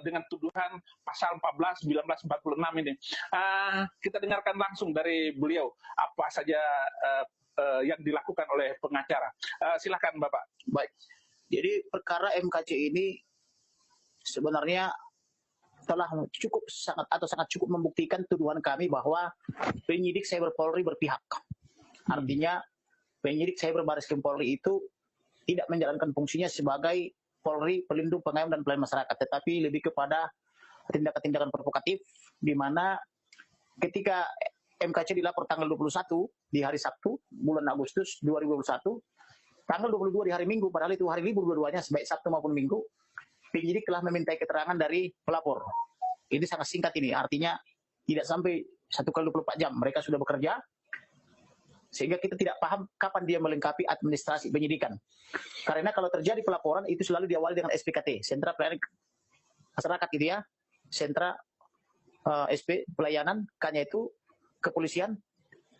dengan tuduhan pasal 14, 1946 ini. Kita dengarkan langsung dari beliau apa saja yang dilakukan oleh pengacara. Silakan Bapak. Baik, jadi perkara MKC ini sebenarnya telah sangat cukup membuktikan tuduhan kami bahwa penyidik Cyber Polri berpihak. Artinya penyidik Cyber Barreskrim Polri itu tidak menjalankan fungsinya sebagai Polri pelindung, pengayom, dan pelayan masyarakat, tetapi lebih kepada tindakan-tindakan provokatif, di mana ketika MKC dilapor tanggal 21 di hari Sabtu, bulan Agustus 2021, tanggal 22 di hari Minggu, padahal itu hari libur dua-duanya, baik Sabtu maupun Minggu, penyidik telah memintai keterangan dari pelapor. Ini sangat singkat ini, artinya tidak sampai 1x24 jam mereka sudah bekerja, sehingga kita tidak paham kapan dia melengkapi administrasi penyidikan. Karena kalau terjadi pelaporan itu selalu diawali dengan SPKT, Sentra Pelayanan Masyarakat gitu ya, Sentra SP Pelayanan, K-nya itu Kepolisian,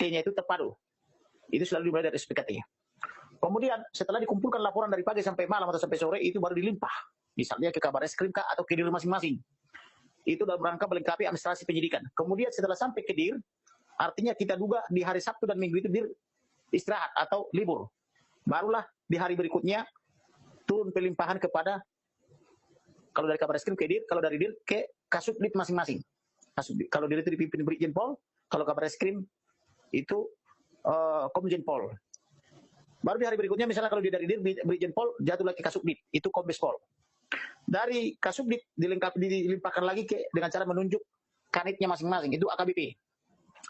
T-nya itu Terpadu. Itu selalu dimulai dari SPKT. Kemudian setelah dikumpulkan laporan dari pagi sampai malam atau sampai sore, itu baru dilimpah, misalnya ke Kabarreskrim atau ke Dir masing-masing. Itu dalam rangka melengkapi administrasi penyidikan. Kemudian setelah sampai ke Dir, artinya kita duga di hari Sabtu dan Minggu itu Dir istirahat atau libur. Barulah di hari berikutnya turun pelimpahan kepada, kalau dari Kabarreskrim ke Dir, kalau dari Dir ke Kasubdit masing-masing. Kalau Dir itu dipimpin Brigjen Pol, kalau Kabarreskrim itu Komjen Pol. Baru di hari berikutnya misalnya kalau dari Dir Brigjen Pol jatuh lagi ke Kasubdit, itu Kombes Pol. Dari Kasubdit dilimpahkan lagi dengan cara menunjuk kanitnya masing-masing, itu AKBP.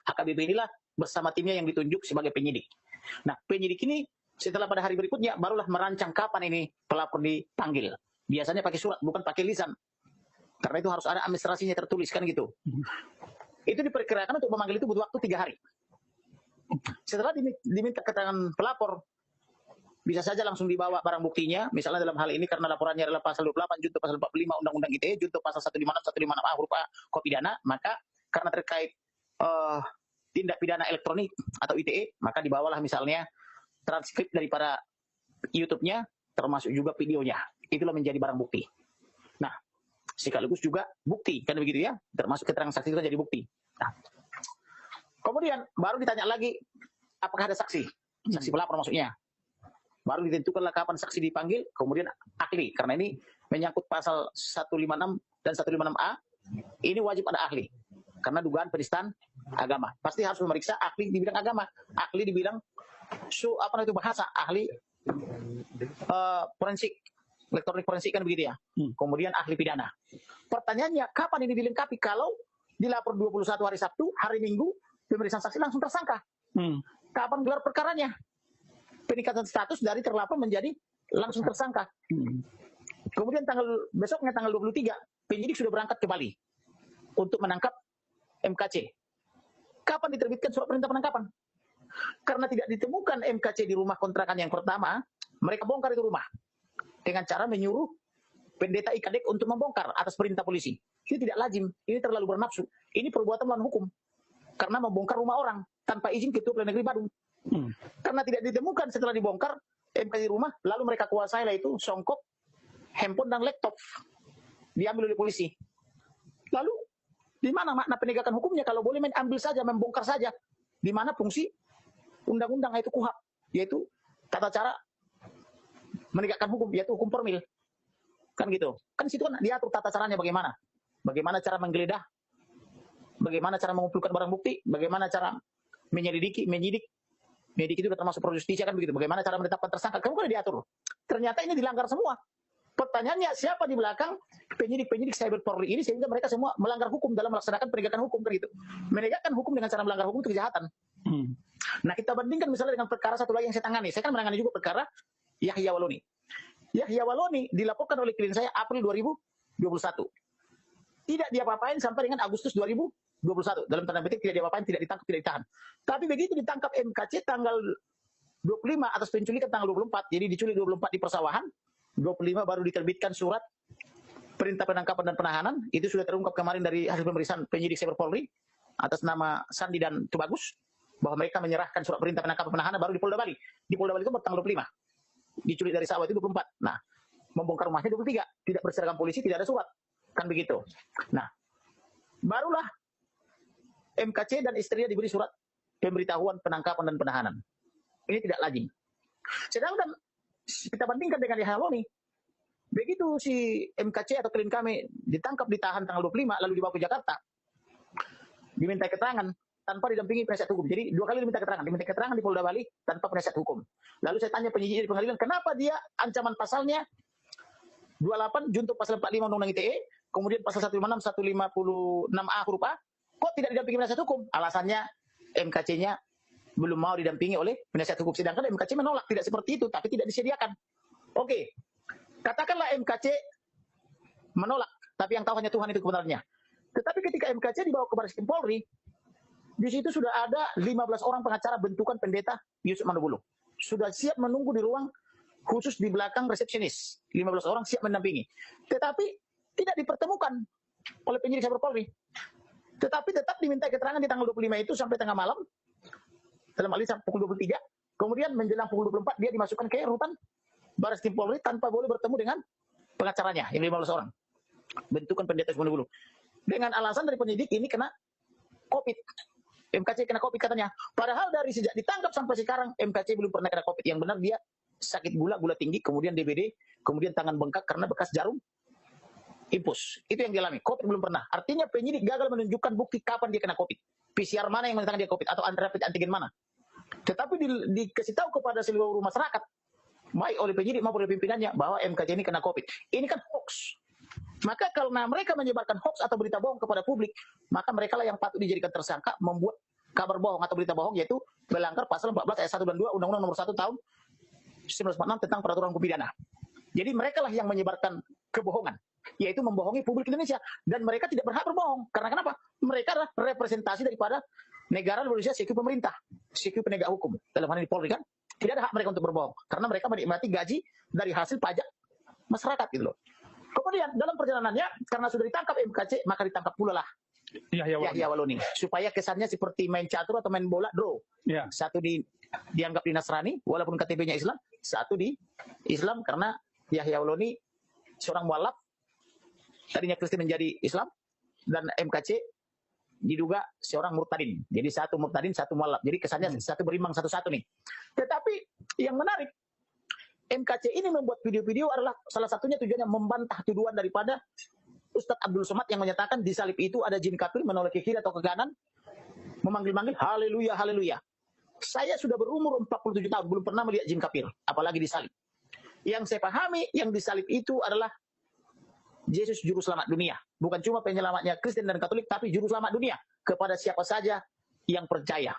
AKBP inilah bersama timnya yang ditunjuk sebagai penyidik. Nah, penyidik ini setelah pada hari berikutnya barulah merancang kapan ini pelapor dipanggil. Biasanya pakai surat, bukan pakai lisan. Karena itu harus ada administrasinya tertulis kan gitu. Itu diperkirakan untuk memanggil itu butuh waktu 3 hari. Setelah diminta keterangan pelapor, bisa saja langsung dibawa barang buktinya. Misalnya dalam hal ini karena laporannya adalah pasal 28 junto pasal 45 Undang-Undang ITE, junto pasal 156 156A huruf A Kode Pidana, maka karena terkait tindak pidana elektronik atau ITE, maka dibawalah misalnya transkrip daripada YouTube-nya, termasuk juga videonya. Itulah menjadi barang bukti. Nah, sekaligus juga bukti, kan begitu ya, termasuk keterangan saksi itu jadi bukti. Nah, kemudian baru ditanya lagi apakah ada saksi pelapor maksudnya. Baru ditentukanlah kapan saksi dipanggil, kemudian ahli, karena ini menyangkut pasal 156 dan 156A, ini wajib ada ahli. Karena dugaan penistaan agama. Pasti harus memeriksa ahli di bidang agama, ahli di bidang bahasa, ahli forensik, elektronik forensik kan begitu ya. Kemudian ahli pidana. Pertanyaannya, kapan ini dilengkapi? Kalau dilapor 21 hari Sabtu, hari Minggu, pemeriksaan saksi langsung tersangka. Kapan gelar perkaranya? Peningkatan status dari terlapor menjadi langsung tersangka. Kemudian besoknya tanggal 23, penyidik sudah berangkat ke Bali untuk menangkap MKC. Kapan diterbitkan surat perintah penangkapan? Karena tidak ditemukan MKC di rumah kontrakan yang pertama, mereka bongkar itu rumah dengan cara menyuruh pendeta IKADEK untuk membongkar atas perintah polisi. Ini tidak lazim, ini terlalu bernafsu. Ini perbuatan melawan hukum. Karena membongkar rumah orang tanpa izin Ketua Pengadilan Negeri Badung. Karena tidak ditemukan setelah dibongkar MKC di rumah, lalu mereka kuasailah itu songkok, handphone dan laptop. Diambil oleh polisi. Lalu di mana makna penegakan hukumnya kalau boleh main ambil saja, membongkar saja? Di mana fungsi undang-undang itu KUHP, yaitu tata cara menegakkan hukum, yaitu hukum formil. Kan gitu. Kan situ kan diatur tata caranya bagaimana. Bagaimana cara menggeledah, bagaimana cara mengumpulkan barang bukti, bagaimana cara menyidik itu sudah termasuk pro justisia kan begitu. Bagaimana cara menetapkan tersangka, kan sudah diatur. Ternyata ini dilanggar semua. Pertanyaannya, siapa di belakang penyidik Cyber Polri ini sehingga mereka semua melanggar hukum dalam melaksanakan penegakan hukum kan gitu. Menegakkan hukum dengan cara melanggar hukum itu kejahatan. Nah, kita bandingkan misalnya dengan perkara satu lagi yang saya tangani. Saya kan menangani juga perkara Yahya Waloni. Yahya Waloni dilaporkan oleh klien saya April 2021. Tidak diapa-apain sampai dengan Agustus 2021. Dalam tanda petik tidak diapa-apain, tidak ditangkap, tidak ditahan. Tapi begitu ditangkap MKC tanggal 25 atas penculikan tanggal 24. Jadi diculik 24 di persawahan. 25 baru diterbitkan surat perintah penangkapan dan penahanan. Itu sudah terungkap kemarin dari hasil pemeriksaan penyidik Cyber Polri atas nama Sandi dan Tubagus, bahwa mereka menyerahkan surat perintah penangkapan penahanan baru di Polda Bali. Di Polda Bali itu tanggal 25. Diculik dari sawah itu 24. Nah, membongkar rumahnya 23, tidak berseragam polisi, tidak ada surat, kan begitu. Nah, barulah MKC dan istrinya diberi surat pemberitahuan penangkapan dan penahanan. Ini tidak lazim. Sedangkan kita bandingkan dengan Yahya Loni, begitu si MKC atau klien kami ditangkap, ditahan tanggal 25, lalu dibawa ke Jakarta, diminta keterangan tanpa didampingi penasihat hukum. Jadi 2 kali diminta keterangan di Polda Bali tanpa penasihat hukum. Lalu saya tanya penyidik di pengadilan, kenapa dia ancaman pasalnya 28 junto pasal 45 Undang-Undang ITE, kemudian pasal 156, 156A huruf A, kok tidak didampingi penasihat hukum? Alasannya MKC-nya belum mau didampingi oleh penasihat hukum. Sedangkan MKC menolak, tidak seperti itu, tapi tidak disediakan. Oke, katakanlah MKC menolak, tapi yang tahu hanya Tuhan itu kebenarannya. Tetapi ketika MKC dibawa ke Baris Krim Polri, di situ sudah ada 15 orang pengacara bentukan pendeta Yusuf Manobulu. Sudah siap menunggu di ruang khusus di belakang resepsionis. 15 orang siap mendampingi. Tetapi tidak dipertemukan oleh penyidik Cyber Polri. Tetapi tetap diminta keterangan di tanggal 25 itu sampai tengah malam. Dalam hal ini sampai pukul 23. Kemudian menjelang pukul 24 dia dimasukkan ke rutan Baris Krim Polri tanpa boleh bertemu dengan pengacaranya yang 15 orang. Bentukan pendeta Yusuf Manobulu. Dengan alasan dari penyidik ini kena COVID. MKC kena COVID katanya. Padahal dari sejak ditangkap sampai sekarang MKC belum pernah kena COVID. Yang benar dia sakit gula tinggi, kemudian DBD, kemudian tangan bengkak karena bekas jarum infus. Itu yang dialami. COVID belum pernah. Artinya penyidik gagal menunjukkan bukti kapan dia kena COVID. PCR mana yang menyatakan dia COVID atau rapid antigen mana. Tetapi dikasih tahu kepada seluruh masyarakat, baik oleh penyidik maupun oleh pimpinannya, bahwa MKC ini kena COVID. Ini kan hoax. Maka kalau mereka menyebarkan hoax atau berita bohong kepada publik, maka mereka lah yang patut dijadikan tersangka membuat kabar bohong atau berita bohong, yaitu melanggar pasal 14 ayat 1 dan 2 Undang-Undang Nomor 1 Tahun 1946 tentang peraturan hukum pidana. Jadi mereka lah yang menyebarkan kebohongan, yaitu membohongi publik Indonesia, dan mereka tidak berhak berbohong. Karena kenapa? Mereka adalah representasi daripada negara Indonesia, sebagai pemerintah, sebagai penegak hukum. Dalam hal ini Polri kan tidak ada hak mereka untuk berbohong, karena mereka menikmati gaji dari hasil pajak masyarakat gitu loh. Kemudian dalam perjalanannya, karena sudah ditangkap MKC, maka ditangkap pula lah Yahya Waloni. Supaya kesannya seperti main catur atau main bola draw. Ya. Satu dianggap di Nasrani, walaupun KTP-nya Islam. Satu di Islam karena Yahya Waloni seorang mualaf, tadinya Kristen menjadi Islam, dan MKC diduga seorang murtadin. Jadi satu murtadin, satu mualaf. Jadi kesannya satu berimbang satu-satu nih. Tetapi yang menarik, MKC ini membuat video-video adalah salah satunya tujuannya membantah tuduhan daripada Ustadz Abdul Somad yang menyatakan di salib itu ada jin kafir menoleh ke kiri atau ke kanan, memanggil-manggil haleluya, haleluya. Saya sudah berumur 47 tahun, belum pernah melihat jin kafir, apalagi di salib. Yang saya pahami, yang di salib itu adalah Yesus juru selamat dunia. Bukan cuma penyelamatnya Kristen dan Katolik, tapi juru selamat dunia kepada siapa saja yang percaya.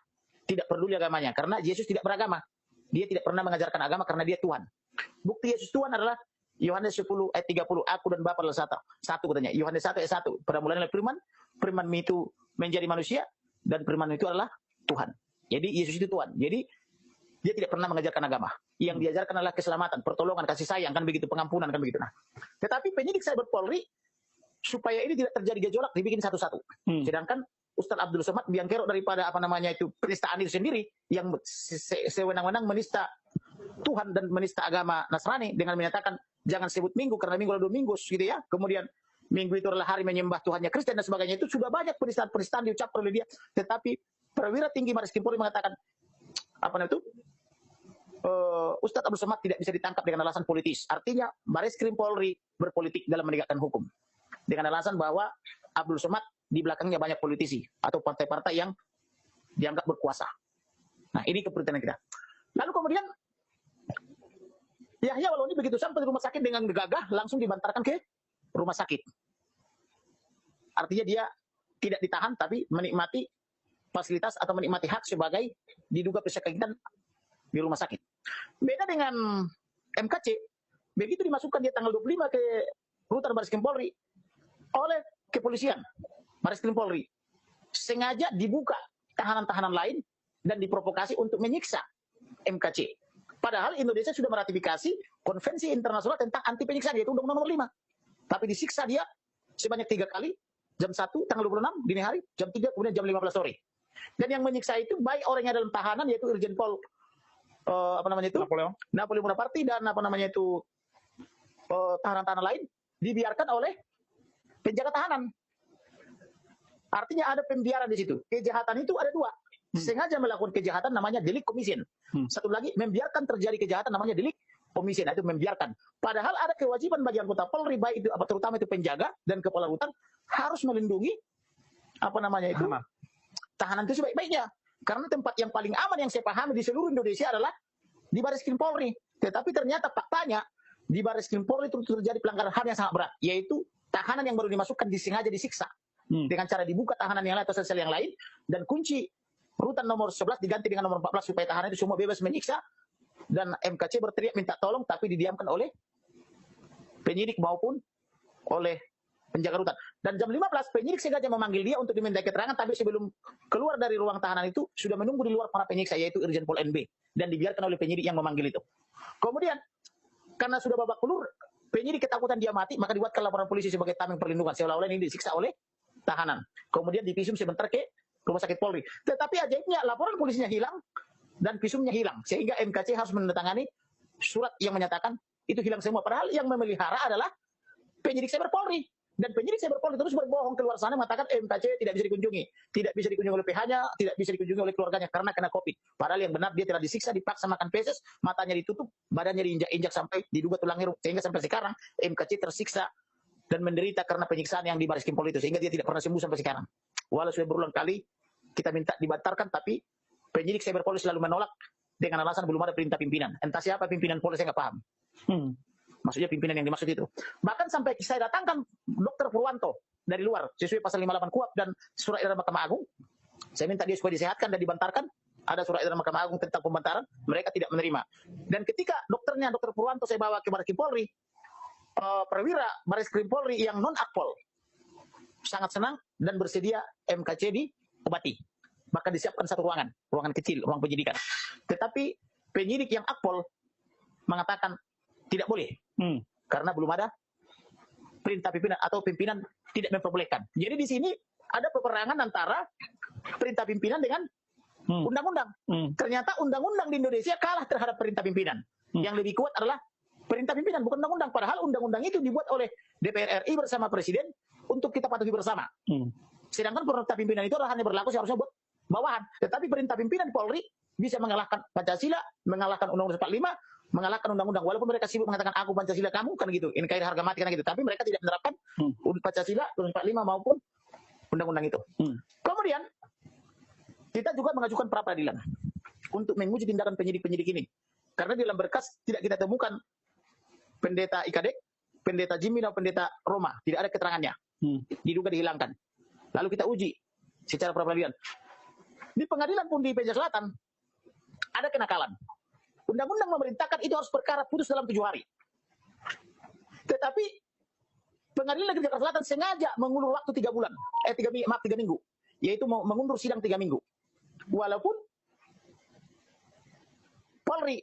Tidak peduli agamanya, karena Yesus tidak beragama. Dia tidak pernah mengajarkan agama karena dia Tuhan. Bukti Yesus Tuhan adalah Yohanes 10 ayat 30, aku dan Bapa adalah satu katanya. Yohanes 1 ayat 1, pada mulanya firman, firman itu menjadi manusia, dan firman itu adalah Tuhan. Jadi Yesus itu Tuhan. Jadi dia tidak pernah mengajarkan agama. Yang diajarkan adalah keselamatan, pertolongan, kasih sayang, kan begitu, pengampunan, kan begitu. Nah, tetapi penyidik Cyber Polri, supaya ini tidak terjadi gejolak, dibikin satu-satu. Sedangkan Ustadz Abdul Somad biang kerok daripada penistaan itu sendiri, yang sewenang-wenang menista Tuhan dan menista agama Nasrani dengan menyatakan jangan sebut minggu karena minggu adalah 2 minggu gitu ya. Kemudian minggu itu adalah hari menyembah Tuhannya Kristen dan sebagainya. Itu sudah banyak penistaan-penistaan diucapkan oleh dia. Tetapi perwira tinggi Baris Krim Polri mengatakan Ustadz Abdul Somad tidak bisa ditangkap dengan alasan politis. Artinya Baris Krim Polri berpolitik dalam menegakkan hukum dengan alasan bahwa Abdul Somad di belakangnya banyak politisi atau partai-partai yang dianggap berkuasa. Nah, ini kepentingan kita. Lalu kemudian Yahya Waloni begitu sampai di rumah sakit dengan gagah langsung dibantarkan ke rumah sakit. Artinya dia tidak ditahan tapi menikmati fasilitas atau menikmati hak sebagai diduga persakitan di rumah sakit. Beda dengan MKC, begitu dimasukkan dia tanggal 25 ke rutan Baris Krim Polri oleh kepolisian Baris Krim Polri, sengaja dibuka tahanan-tahanan lain dan diprovokasi untuk menyiksa MKC. Padahal Indonesia sudah meratifikasi konvensi internasional tentang anti penyiksaan, yaitu Undang-Undang Nomor 5. Tapi disiksa dia sebanyak 3 kali, jam 1, tanggal 26, dini hari, jam 3, kemudian jam 15 sore. Dan yang menyiksa itu baik orang yang dalam tahanan, yaitu Irjen Pol Napoleon Bonaparte dan tahanan-tahanan lain dibiarkan oleh penjaga tahanan. Artinya ada pembiaran di situ. Kejahatan itu ada dua. Sengaja melakukan kejahatan namanya delik commission. Satu lagi membiarkan terjadi kejahatan namanya delik omission, itu membiarkan. Padahal ada kewajiban bagi anggota Polri, baik itu terutama itu penjaga dan kepala rutan, harus melindungi tahanan itu sebaik-baiknya. Karena tempat yang paling aman yang saya pahami di seluruh Indonesia adalah di Bareskrim Polri. Tetapi ternyata faktanya di Bareskrim Polri itu terjadi pelanggaran HAM yang sangat berat, yaitu tahanan yang baru dimasukkan disengaja disiksa dengan cara dibuka tahanan yang lain atau sel yang lain, dan kunci rutan nomor 11 diganti dengan nomor 14 supaya tahanan itu semua bebas menyiksa, dan MKC berteriak minta tolong tapi didiamkan oleh penyidik maupun oleh penjaga rutan. Dan jam 15 penyidik sengaja memanggil dia untuk diminta keterangan, tapi sebelum keluar dari ruang tahanan itu sudah menunggu di luar para penyiksa, yaitu Irjen Pol NB, dan dibiarkan oleh penyidik yang memanggil itu. Kemudian karena sudah babak belur, penyidik ketakutan dia mati, maka dibuatkan laporan polisi sebagai tameng perlindungan, seolah-olah ini disiksa oleh tahanan. Kemudian divisum sebentar ke rumah sakit Polri. Tetapi ajaibnya laporan polisinya hilang dan visumnya hilang, sehingga MKC harus menandatangani surat yang menyatakan itu hilang semua. Padahal yang memelihara adalah penyidik Cyber Polri. Dan penyidik Cyber Polri terus berbohong keluar sana mengatakan MKC tidak bisa dikunjungi. Tidak bisa dikunjungi oleh PH-nya, tidak bisa dikunjungi oleh keluarganya karena kena COVID. Padahal yang benar dia telah disiksa, dipaksa makan feses, matanya ditutup, badannya diinjak-injak sampai diduga tulang rusuk. Sehingga sampai sekarang MKC tersiksa dan menderita karena penyiksaan yang di Bareskrim Polri itu. Sehingga dia tidak pernah sembuh sampai sekarang. Walau sudah berulang kali kita minta dibatalkan, tapi penyidik Cyber Polri selalu menolak dengan alasan belum ada perintah pimpinan. Entah siapa pimpinan Polri, saya nggak paham. Maksudnya pimpinan yang dimaksud itu. Bahkan sampai saya datangkan Dr. Purwanto dari luar sesuai pasal 58 KUHP dan surat edaran Mahkamah Agung. Saya minta dia supaya disehatkan dan dibantarkan. Ada surat edaran Mahkamah Agung tentang pembantaran, mereka tidak menerima. Dan ketika dokternya Dr. Purwanto saya bawa ke Bareskrim Polri, perwira Bareskrim Polri yang non akpol sangat senang dan bersedia MKC diobati. Bahkan disiapkan satu ruangan kecil, ruang penyidikan. Tetapi penyidik yang akpol mengatakan tidak boleh. Karena belum ada perintah pimpinan atau pimpinan tidak memperbolehkan. Jadi di sini ada peperangan antara perintah pimpinan dengan undang-undang. Ternyata undang-undang di Indonesia kalah terhadap perintah pimpinan. Yang lebih kuat adalah perintah pimpinan, bukan undang-undang. Padahal undang-undang itu dibuat oleh DPR RI bersama Presiden untuk kita patuhi bersama. Sedangkan perintah pimpinan itu adalah hanya berlaku seharusnya buat bawahan. Tetapi perintah pimpinan Polri bisa mengalahkan Pancasila, mengalahkan Undang-Undang 45, mengalahkan undang-undang. Walaupun mereka sibuk mengatakan aku Pancasila, kamu kan gitu, NKRI harga mati kan gitu, tapi mereka tidak menerapkan Pancasila, Undang-Undang 45 maupun undang-undang itu. Kemudian kita juga mengajukan pra peradilan untuk menguji tindakan penyidik-penyidik ini, karena di dalam berkas tidak kita temukan pendeta Ikadek, pendeta Jimmy dan pendeta Roma, tidak ada keterangannya, diduga dihilangkan. Lalu kita uji secara pra peradilan. Di pengadilan pun di Peja Selatan ada kenakalan. Undang-undang memerintahkan itu harus perkara putus dalam 7 hari. Tetapi pengadilan negeri Jakarta Selatan sengaja mengulur waktu 3 bulan, 3 minggu, yaitu mengundur sidang 3 minggu. Walaupun Polri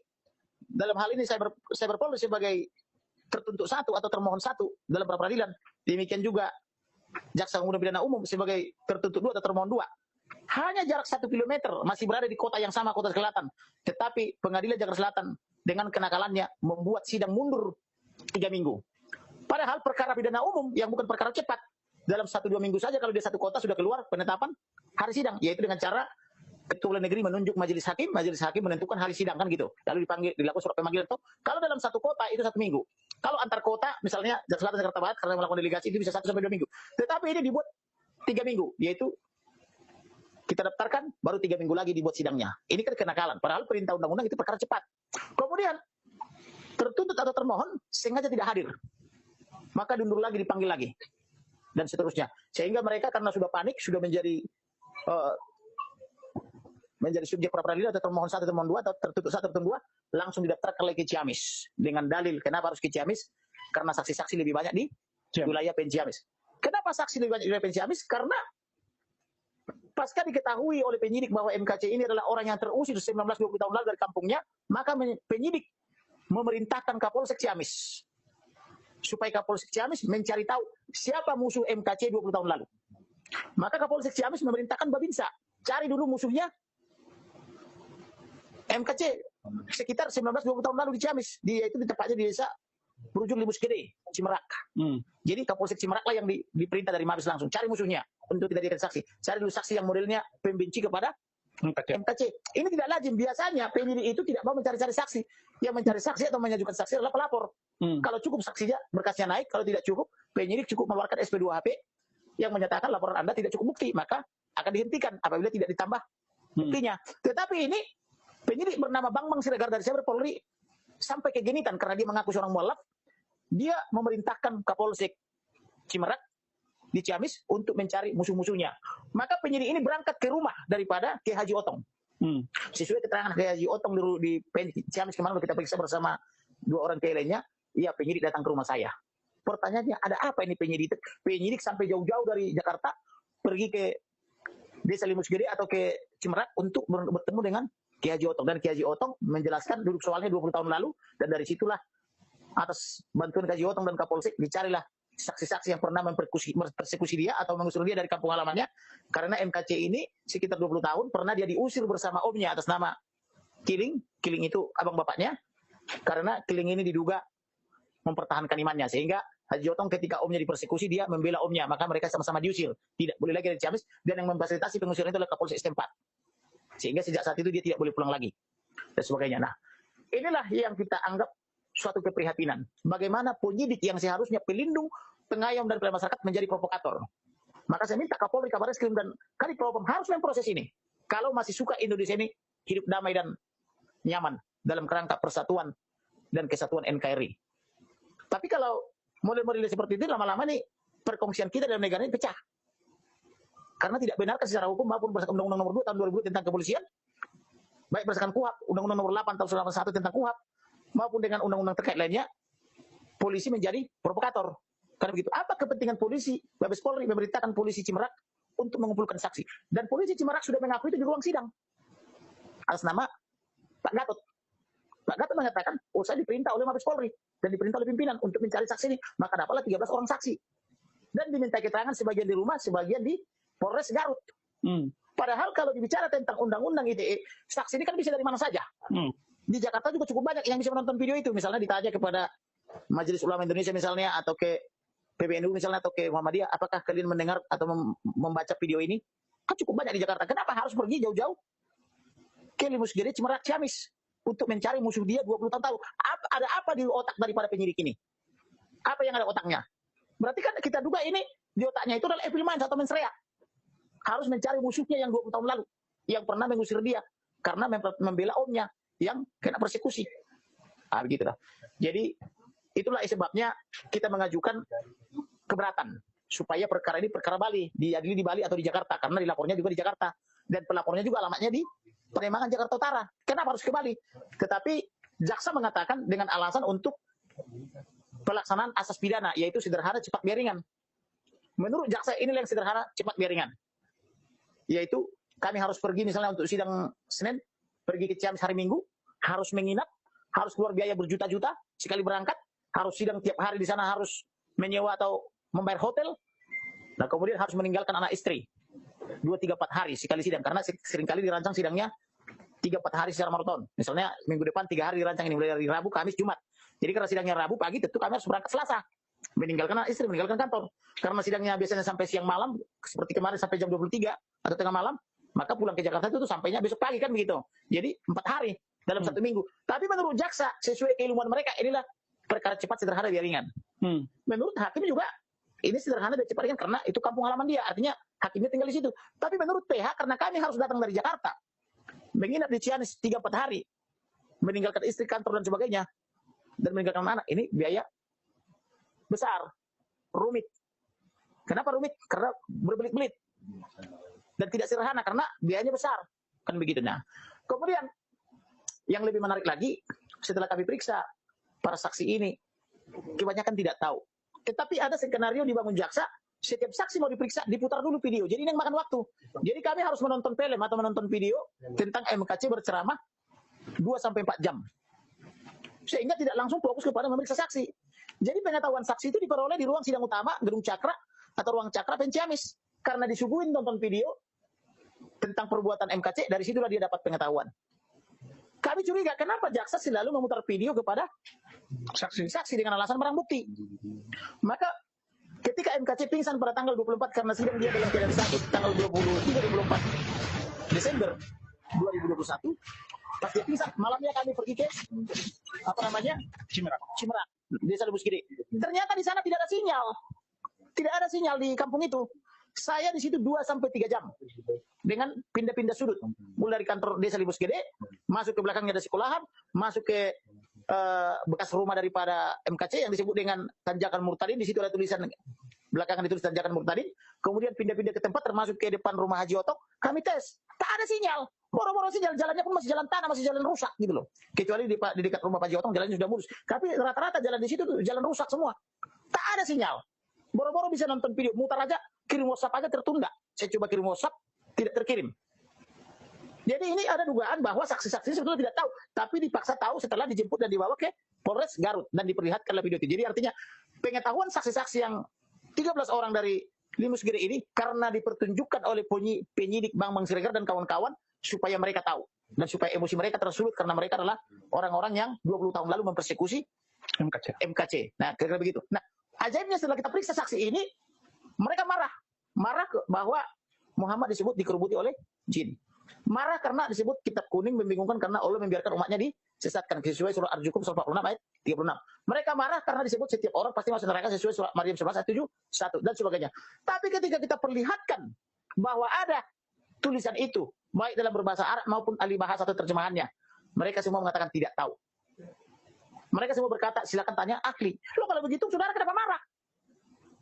dalam hal ini Cyber Polri sebagai tertuntut satu atau termohon satu dalam pra peradilan, demikian juga jaksa penuntut pidana umum sebagai tertuntut 2 atau termohon 2. Hanya jarak 1 kilometer, masih berada di kota yang sama, Kota Selatan. Tetapi pengadilan Jakarta Selatan dengan kenakalannya membuat sidang mundur 3 minggu. Padahal perkara pidana umum yang bukan perkara cepat, dalam 1-2 minggu saja kalau dia satu kota sudah keluar penetapan hari sidang, yaitu dengan cara Ketua Negeri menunjuk majelis hakim menentukan hari sidang kan gitu. Lalu dilakukan surat pemanggilan. Kalau dalam satu kota itu 1 minggu. Kalau antar kota, misalnya Jakarta Selatan, Jakarta Barat, karena melakukan delegasi itu bisa 1-2 minggu. Tetapi ini dibuat 3 minggu, yaitu kita daftarkan, baru 3 minggu lagi dibuat sidangnya. Ini kan kenakalan. Padahal perintah undang-undang itu perkara cepat. Kemudian tertuntut atau termohon sengaja tidak hadir, maka diundur lagi, dipanggil lagi, dan seterusnya. Sehingga mereka karena sudah panik, sudah menjadi subjek pra peradilan atau termohon 1, termohon 2 atau tertuntut 1, tertuntut 2, langsung didaftarkan lagi ke Ciamis dengan dalil kenapa harus ke Ciamis, karena saksi-saksi lebih banyak di wilayah Ciamis. Kenapa saksi lebih banyak di wilayah Ciamis? Karena pasca diketahui oleh penyidik bahwa MKC ini adalah orang yang terusir 19-20 tahun lalu dari kampungnya, maka penyidik memerintahkan Kapolsek Ciamis supaya Kapolsek Ciamis mencari tahu siapa musuh MKC 20 tahun lalu. Maka Kapolsek Ciamis memerintahkan Babinsa, cari dulu musuhnya MKC sekitar 19-20 tahun lalu di Ciamis, yaitu di tepatnya di desa berujung Limus Gede, Cimerak. Jadi Kapolsek Cimerak lah yang diperintah dari Mabes langsung cari musuhnya untuk tidak dijadikan saksi. Cari dulu saksi yang modelnya pembenci kepada MKC. Ini tidak lazim. Biasanya penyidik itu tidak mau mencari-cari saksi. Yang mencari saksi atau mengajukan saksi adalah pelapor. Kalau cukup saksinya, berkasnya naik. Kalau tidak cukup, penyidik cukup mengeluarkan SP2HP yang menyatakan laporan Anda tidak cukup bukti. Maka akan dihentikan apabila tidak ditambah buktinya. Tetapi ini penyidik bernama Bambang Siregar dari Cyber Polri sampai kegenitan karena dia mengaku seorang mualaf. Dia memerintahkan Kapolsek Cimerak di Ciamis untuk mencari musuh-musuhnya. Maka penyidik ini berangkat ke rumah daripada Ki Haji Otong. Sesuai keterangan Ki Haji Otong di Ciamis kemarin kita periksa bersama 2 orang TNI lainnya, iya penyidik datang ke rumah saya. Pertanyaannya, ada apa ini penyidik? Penyidik sampai jauh-jauh dari Jakarta pergi ke Desa Limus Gede atau ke Cimerak untuk bertemu dengan Ki Haji Otong. Dan Ki Haji Otong menjelaskan duduk soalnya 20 tahun lalu, dan dari situlah atas bantuan Ki Haji Otong dan Kapolsek dicarilah saksi-saksi yang pernah mempersekusi dia atau mengusir dia dari kampung halamannya. Karena MKC ini sekitar 20 tahun pernah dia diusir bersama omnya atas nama Kiling. Kiling itu abang bapaknya. Karena Kiling ini diduga mempertahankan imannya. Sehingga Haji Otong ketika omnya dipersekusi, dia membela omnya. Maka mereka sama-sama diusir. Tidak boleh lagi dari Ciamis. Dan yang memfasilitasi pengusiran itu adalah Kapolsek setempat. Sehingga sejak saat itu dia tidak boleh pulang lagi. Dan sebagainya. Nah, inilah yang kita anggap suatu keprihatinan. Bagaimana penyidik yang seharusnya pelindung, pengayom dan pelayan masyarakat menjadi provokator. Maka saya minta Kapolri, Kabarreskrim dan Kadipropam harus memproses ini. Kalau masih suka Indonesia ini hidup damai dan nyaman dalam kerangka persatuan dan kesatuan NKRI. Tapi kalau model-model seperti itu lama-lama nih perkongsian kita dalam negara ini pecah. Karena tidak benarkan secara hukum maupun berdasarkan Undang-Undang Nomor 2 Tahun 2002 tentang kepolisian, baik berdasarkan KUHP, Undang-Undang Nomor 8 Tahun 1991 tentang KUHP, maupun dengan undang-undang terkait lainnya, polisi menjadi provokator. Karena begitu, apa kepentingan polisi, Mabes Polri memerintahkan polisi Cimerak untuk mengumpulkan saksi. Dan polisi Cimerak sudah mengaku itu di ruang sidang. Atas nama Pak Gatot. Pak Gatot mengatakan, saya diperintah oleh Mabes Polri dan diperintah oleh pimpinan untuk mencari saksi ini. Maka dapatlah 13 orang saksi. Dan diminta keterangan sebagian di rumah, sebagian di Polres Garut. Padahal kalau dibicara tentang undang-undang ITE, saksi ini kan bisa dari mana saja. Di Jakarta juga cukup banyak yang bisa menonton video itu. Misalnya ditanya kepada Majelis Ulama Indonesia misalnya, atau ke PBNU misalnya, atau ke Muhammadiyah, apakah kalian mendengar atau membaca video ini? Kan cukup banyak di Jakarta. Kenapa harus pergi jauh-jauh ke Limus Gede, Cimerak, Ciamis untuk mencari musuh dia 20 tahun lalu? Ada apa di otak daripada penyidik ini? Apa yang ada otaknya? Berarti kan kita duga ini di otaknya itu adalah evil mind atau mensreya. Harus mencari musuhnya yang 20 tahun lalu, yang pernah mengusir dia karena membela omnya yang kena persekusi. Begitu lah. Jadi itulah sebabnya kita mengajukan keberatan supaya perkara ini perkara Bali, diadili di Bali atau di Jakarta, karena dilapornya juga di Jakarta dan pelapornya juga alamatnya di Pademangan, Jakarta Utara. Kenapa harus ke Bali? Tetapi jaksa mengatakan dengan alasan untuk pelaksanaan asas pidana, yaitu sederhana, cepat, biar ringan. Menurut jaksa inilah yang sederhana, cepat, biar ringan. Yaitu kami harus pergi misalnya untuk sidang Senin, pergi ke Ciamis hari Minggu, harus menginap, harus keluar biaya berjuta-juta sekali berangkat, harus sidang tiap hari di sana, harus menyewa atau membayar hotel, nah kemudian harus meninggalkan anak istri 2, 3, 4 hari sekali sidang, karena seringkali dirancang sidangnya 3, 4 hari secara maraton. Misalnya minggu depan 3 hari dirancang, ini mulai dari Rabu, Kamis, Jumat. Jadi karena sidangnya Rabu pagi, tentu kami harus berangkat Selasa, meninggalkan anak istri, meninggalkan kantor. Karena sidangnya biasanya sampai siang malam, seperti kemarin sampai jam 23 atau tengah malam, maka pulang ke Jakarta itu sampainya besok pagi kan begitu. Jadi 4 hari dalam 1 minggu. Tapi menurut jaksa, sesuai keilmuan mereka, inilah perkara cepat, sederhana, biar ringan. Menurut hakim juga ini sederhana dan cepat ringan karena itu kampung halaman dia. Artinya hakimnya tinggal di situ. Tapi menurut PH, karena kami harus datang dari Jakarta, menginap di Ciamis 3-4 hari, meninggalkan istri, kantor dan sebagainya, dan meninggalkan anak, ini biaya besar, rumit. Kenapa rumit? Karena berbelit-belit. Dan tidak sederhana karena biayanya besar. Kan begitu. Nah, kemudian yang lebih menarik lagi, setelah kami periksa para saksi ini, kebanyakan tidak tahu. Tetapi ada skenario dibangun jaksa, setiap saksi mau diperiksa, diputar dulu video. Jadi ini yang makan waktu. Jadi kami harus menonton film atau menonton video tentang MKC berceramah 2-4 jam. Sehingga tidak langsung fokus kepada memeriksa saksi. Jadi pengetahuan saksi itu diperoleh di ruang sidang utama, gedung Cakra, atau ruang Cakra Ciamis. Karena disuguhin nonton video tentang perbuatan MKC, dari situlah dia dapat pengetahuan. Kami curiga kenapa jaksa selalu memutar video kepada saksi dengan alasan barang bukti. Maka ketika MKC pingsan pada tanggal 24 karena sidang dia dalam keadaan sakit tanggal 23-24 Desember 2021, pas dia pingsan, malamnya kami pergi ke Cimerak, Desa Lebuskede. Ternyata di sana tidak ada sinyal. Tidak ada sinyal di kampung itu. Saya di situ 2-3 jam dengan pindah-pindah sudut. Mulai dari kantor Desa Lebuskede, masuk ke belakangnya ada sekolahan, masuk ke bekas rumah daripada MKC yang disebut dengan Tanjakan Murtadin. Di situ ada tulisan belakangan ditulis Tanjakan Murtadin. Kemudian pindah-pindah ke tempat termasuk ke depan rumah Haji Otok. Kami tes, tak ada sinyal. Boro-boro sinyal, jalannya pun masih jalan tanah, masih jalan rusak gitu loh. Kecuali di dekat rumah Haji Otok jalannya sudah mulus. Tapi rata-rata jalan di situ tuh jalan rusak semua. Tak ada sinyal. Boro-boro bisa nonton video, mutar aja, kirim WhatsApp aja tertunda. Saya coba kirim WhatsApp, tidak terkirim. Jadi ini ada dugaan bahwa saksi-saksi sebetulnya tidak tahu, tapi dipaksa tahu setelah dijemput dan dibawa ke Polres Garut dan diperlihatkanlah video itu. Jadi artinya pengetahuan saksi-saksi yang 13 orang dari Limus Gede ini karena dipertunjukkan oleh penyidik Bang Siregar dan kawan-kawan supaya mereka tahu dan supaya emosi mereka tersulut karena mereka adalah orang-orang yang 20 tahun lalu mempersekusi MKC. Nah, kira-kira begitu. Nah, ajaibnya setelah kita periksa saksi ini, mereka marah bahwa Muhammad disebut dikerubuti oleh jin. Marah karena disebut kitab kuning membingungkan karena Allah membiarkan umatnya disesatkan sesuai surah Ar-Jukum 46 ayat 36. Mereka marah karena disebut setiap orang pasti masuk neraka sesuai surah Maryam 11 ayat 71 dan sebagainya. Tapi ketika kita perlihatkan bahwa ada tulisan itu baik dalam berbahasa Arab maupun ahli bahasa atau terjemahannya, mereka semua mengatakan tidak tahu. Mereka semua berkata silakan tanya ahli. Loh kalau begitu saudara kenapa marah?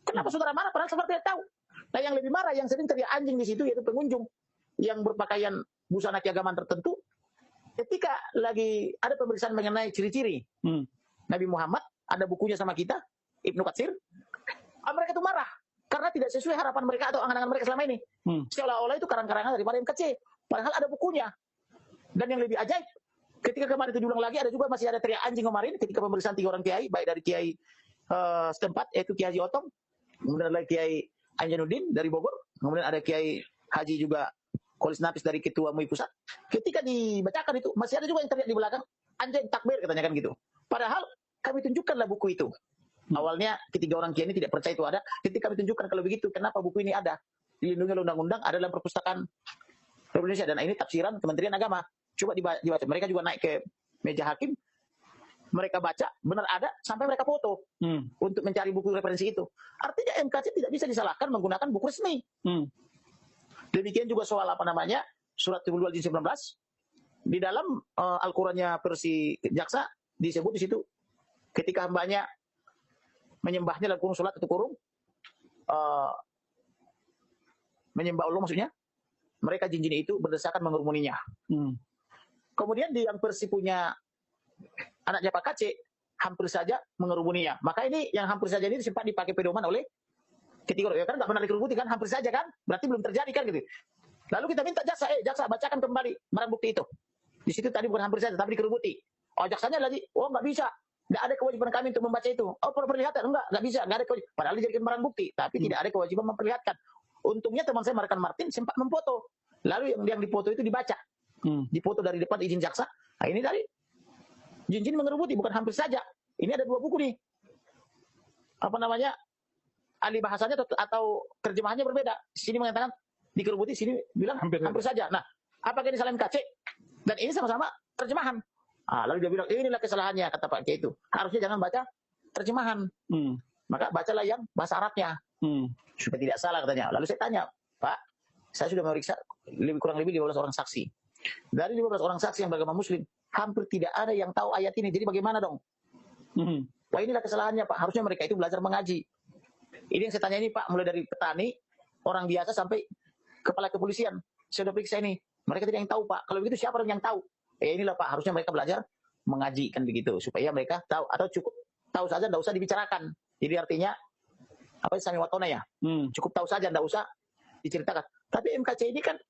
Kenapa saudara marah padahal saudara tidak tahu? Nah yang lebih marah yang sering teriak anjing di situ yaitu pengunjung yang berpakaian busana keagamaan tertentu. Ketika lagi ada pemeriksaan mengenai ciri-ciri Nabi Muhammad, ada bukunya sama kita, Ibnu Katsir, mereka itu marah karena tidak sesuai harapan mereka atau angan-angan mereka selama ini. Seolah-olah itu karang-karangan daripada MKC, padahal ada bukunya. Dan yang lebih ajaib, ketika kemarin itu diulang lagi, ada juga masih ada teriak anjing kemarin ketika pemeriksaan 3 orang kiai, baik dari kiai setempat yaitu Kiai Haji Otong, kemudian ada Kiai Anjanuddin dari Bogor, kemudian ada Kiai Haji juga Kolis Nafis dari Ketua MUI Pusat. Ketika dibacakan itu masih ada juga yang teriak di belakang anjing takbir katanya kan gitu. Padahal kami tunjukkanlah buku itu. Awalnya ketiga orang kiai ini tidak percaya itu ada. Ketika kami tunjukkan kalau begitu kenapa buku ini ada dilindungi oleh undang-undang ada dalam perpustakaan Republik Indonesia dan ini tafsiran Kementerian Agama. Coba dibaca. Mereka juga naik ke meja hakim. Mereka baca benar ada sampai mereka foto untuk mencari buku referensi itu. Artinya MKC tidak bisa disalahkan menggunakan buku resmi. Demikian juga soal surat Al-Jin 19 di dalam Al-Qur'annya versi jaksa disebut di situ ketika hambanya menyembahnya dalam kurung salat atau kurung menyembah Allah maksudnya mereka jin-jin itu berdesakan mengerumuninya. Kemudian di yang versi punya anaknya Pak Kace hampir saja mengerumuninya. Maka ini yang hampir saja ini sempat dipakai pedoman oleh ketiga ya kan nggak pernah dikerubuti kan hampir saja kan berarti belum terjadi kan gitu. Lalu kita minta jaksa bacakan kembali barang bukti itu. Di situ tadi bukan hampir saja tapi dikerubuti. Oh jaksanya lagi nggak bisa. Nggak ada kewajiban kami untuk membaca itu. Oh perlihatkan nggak bisa nggak ada kewajiban. Padahal dijadikan barang bukti tapi tidak ada kewajiban memperlihatkan. Untungnya teman saya Markan Martin sempat memfoto. Lalu yang difoto itu dibaca. Difoto dari depan izin jaksa. Nah ini tadi jin-jin mengerubuti bukan hampir saja. Ini ada 2 buku nih. Ahli bahasanya atau terjemahannya berbeda. Sini mengatakan dikerubuti, sini bilang hampir saja. Nah, apakah ini salah MKC? Dan ini sama-sama terjemahan. Lalu dia bilang, inilah kesalahannya, kata Pak Kiai itu. Harusnya jangan baca terjemahan. Maka bacalah yang bahasa Arabnya. Supaya tidak salah katanya. Lalu saya tanya, Pak, saya sudah memeriksa kurang lebih 15 orang saksi. Dari 15 orang saksi yang beragama Muslim, hampir tidak ada yang tahu ayat ini. Jadi bagaimana dong? Wah inilah kesalahannya Pak. Harusnya mereka itu belajar mengaji. Ini yang saya tanya ini Pak, mulai dari petani, orang biasa sampai kepala kepolisian. Saya sudah periksa ini. Mereka tidak yang tahu Pak. Kalau begitu siapa yang tahu? Inilah Pak, harusnya mereka belajar mengaji kan begitu. Supaya mereka tahu atau cukup tahu saja, tidak usah dibicarakan. Jadi artinya, sami watona ya? Cukup tahu saja, tidak usah diceritakan. Tapi MKC ini kan,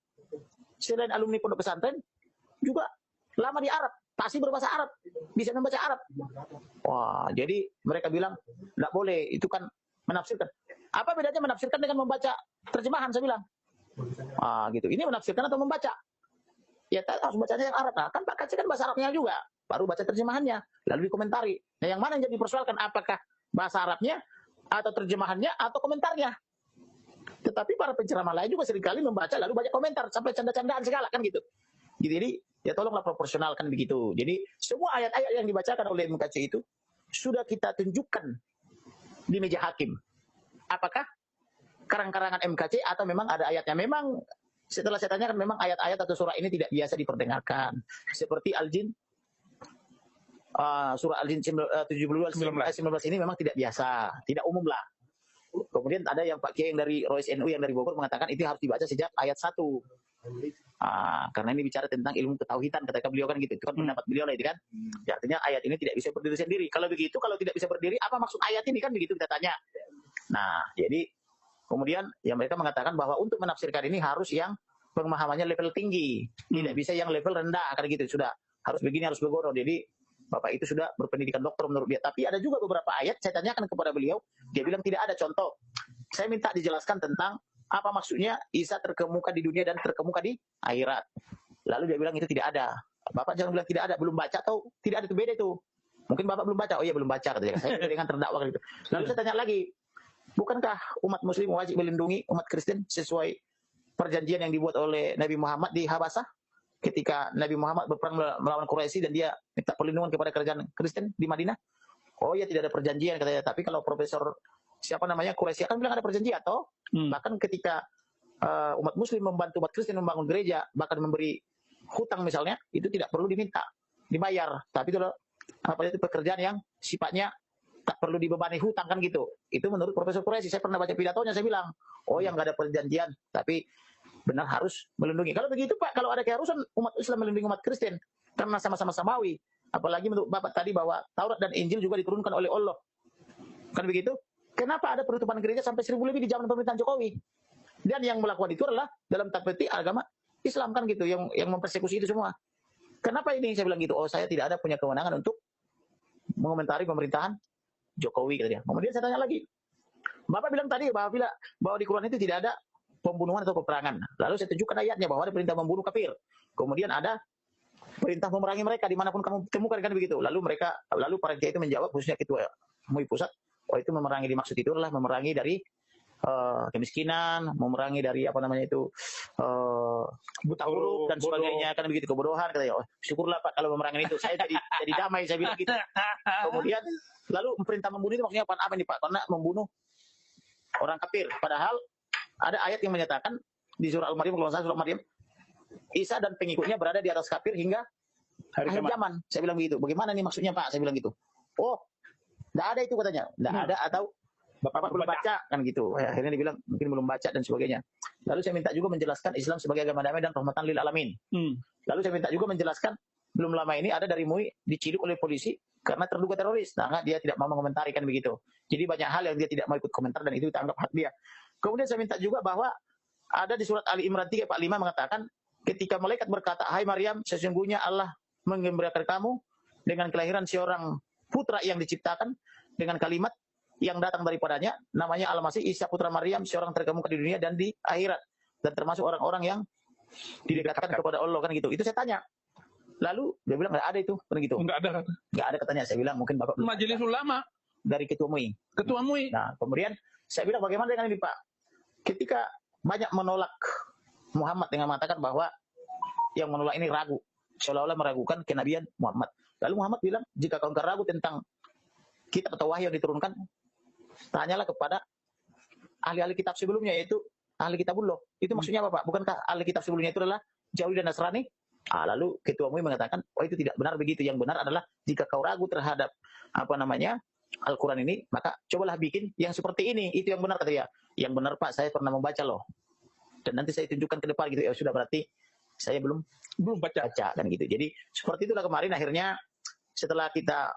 selain alumni pondok pesantren, juga lama di Arab. Pasti berbahasa Arab. Bisa membaca Arab. Wah, jadi mereka bilang, tidak boleh, itu kan menafsirkan. Apa bedanya menafsirkan dengan membaca terjemahan saya bilang? Gitu. Ini menafsirkan atau membaca? Ya harus bacanya yang Arab. Nah, kan Pak Kaci kan bahasa Arabnya juga. baru baca terjemahannya, lalu dikomentari. Nah, yang mana yang jadi dipersoalkan, apakah bahasa Arabnya atau terjemahannya atau komentarnya? Tetapi para penceramah lain juga seringkali membaca lalu banyak komentar sampai canda-candaan segala kan gitu. Jadi ya tolonglah proporsionalkan begitu. Jadi semua ayat-ayat yang dibacakan oleh MKC itu sudah kita tunjukkan di meja hakim. Apakah karang-karangan MKC atau memang ada ayatnya? Memang setelah saya tanyakan, memang ayat-ayat atau surah ini tidak biasa diperdengarkan. Seperti Al-Jin, surah Al-Jin 72 19 ini memang tidak biasa, tidak umum lah. Kemudian ada yang Pak Kiai yang dari Rois NU yang dari Bogor mengatakan itu harus dibaca sejak ayat 1. Karena ini bicara tentang ilmu ketauhidan, kata beliau kan gitu. Itu kan pendapat beliau lah itu kan. Ya, artinya ayat ini tidak bisa berdiri sendiri. Kalau begitu, kalau tidak bisa berdiri, apa maksud ayat ini kan begitu kita tanya. Nah, jadi kemudian ya mereka mengatakan bahwa untuk menafsirkan ini harus yang pemahamannya level tinggi, tidak bisa yang level rendah kan gitu. Sudah harus begini, harus begono. Jadi Bapak itu sudah berpendidikan dokter menurut dia. Tapi ada juga beberapa ayat saya tanyakan kepada beliau, dia bilang tidak ada contoh. Saya minta dijelaskan tentang apa maksudnya Isa terkemuka di dunia dan terkemuka di akhirat. Lalu dia bilang itu tidak ada. Bapak jangan bilang tidak ada, belum baca atau tidak ada, itu beda itu. Mungkin Bapak belum baca. Oh iya belum baca katanya. Saya dengan terdakwa gitu. Lalu saya tanya lagi, bukankah umat muslim wajib melindungi umat Kristen sesuai perjanjian yang dibuat oleh Nabi Muhammad di Habasah? Ketika Nabi Muhammad berperang melawan Quraisy dan dia minta perlindungan kepada kerajaan Kristen di Madinah. Oh iya tidak ada perjanjian katanya. Tapi kalau Profesor siapa namanya Quraisy kan bilang ada perjanjian atau bahkan ketika umat muslim membantu umat Kristen membangun gereja, bahkan memberi hutang misalnya, itu tidak perlu diminta, dibayar. Tapi itu pekerjaan yang sifatnya tak perlu dibebani hutang kan gitu. Itu menurut Profesor Quraisy. Saya pernah baca pidatonya, saya bilang, oh yang nggak ada perjanjian, tapi benar harus melindungi. Kalau begitu Pak, kalau ada keharusan umat Islam melindungi umat Kristen karena sama-sama samawi, apalagi menurut Bapak tadi bahwa Taurat dan Injil juga diturunkan oleh Allah, kan begitu? Kenapa ada penutupan gereja sampai 1000 lebih di zaman pemerintahan Jokowi? Dan yang melakukan itu adalah dalam tanda petik agama Islam kan gitu, yang mempersekusi itu semua. Kenapa ini saya bilang gitu? Oh saya tidak ada punya kewenangan untuk mengomentari pemerintahan Jokowi katanya. Kemudian saya tanya lagi, Bapak bilang tadi bahwa di Quran itu tidak ada pembunuhan atau peperangan. Lalu saya tunjukkan ayatnya bahwa ada perintah membunuh kafir. Kemudian ada perintah memerangi mereka dimanapun kamu temukan kan begitu. Lalu para kiai itu menjawab, khususnya ketua MUI pusat, oh itu memerangi dimaksud itu adalah memerangi dari kemiskinan, memerangi dari apa namanya itu buta huruf dan sebagainya kan begitu, kebodohan katanya. Oh, syukurlah Pak kalau memerangi itu saya jadi damai, saya bilang gitu. Kemudian lalu perintah membunuh itu maksudnya apa nih Pak? Karena membunuh orang kafir. Padahal ada ayat yang menyatakan di surah Al-Maryam, kalau surah Maryam, Isa dan pengikutnya berada di atas kafir hingga akhir zaman. Saya bilang begitu. Bagaimana nih maksudnya Pak? Saya bilang gitu. Oh, tidak ada itu katanya. Tidak ada atau Bapak belum baca kan gitu. Akhirnya dia bilang mungkin belum baca dan sebagainya. Lalu saya minta juga menjelaskan Islam sebagai agama damai dan rahmatan lil alamin. Lalu saya minta juga menjelaskan belum lama ini ada dari MUI diciduk oleh polisi karena terduga teroris. Nah, dia tidak mau mengomentari kan begitu. Jadi banyak hal yang dia tidak mau ikut komentar dan itu dianggap hak dia. Kemudian saya minta juga bahwa ada di surat Ali Imran 3 Pak 5 mengatakan ketika malaikat berkata, "Hai Maryam, sesungguhnya Allah mengembirakan kamu dengan kelahiran seorang putra yang diciptakan dengan kalimat yang datang daripadanya, namanya Al-Masih Isa putra Maryam, seorang terkemuka di dunia dan di akhirat, dan termasuk orang-orang yang didekatkan kepada Allah," kan gitu. Itu saya tanya. Lalu dia bilang nggak ada itu, kan gitu. Nggak ada katanya. Saya bilang mungkin Bapak Majelis Ulama dari Ketua MUI. Nah, kemudian saya bilang bagaimana dengan ini Pak? Ketika banyak menolak Muhammad dengan mengatakan bahwa yang menolak ini ragu, seolah-olah meragukan kenabian Muhammad. Lalu Muhammad bilang, jika kau ragu tentang kitab atau wahyu yang diturunkan, tanyalah kepada ahli-ahli kitab sebelumnya, yaitu ahli kitabullah. Itu maksudnya apa Pak? Bukankah ahli kitab sebelumnya itu adalah Yahudi dan Nasrani? Lalu Ketua MUI mengatakan, oh itu tidak benar begitu. Yang benar adalah jika kau ragu terhadap Al-Quran ini, maka cobalah bikin yang seperti ini. Itu yang benar kata dia. Yang benar Pak, saya pernah membaca loh. Dan nanti saya tunjukkan ke depan gitu. Ya sudah, berarti saya belum baca kan gitu. Jadi seperti itulah kemarin akhirnya setelah kita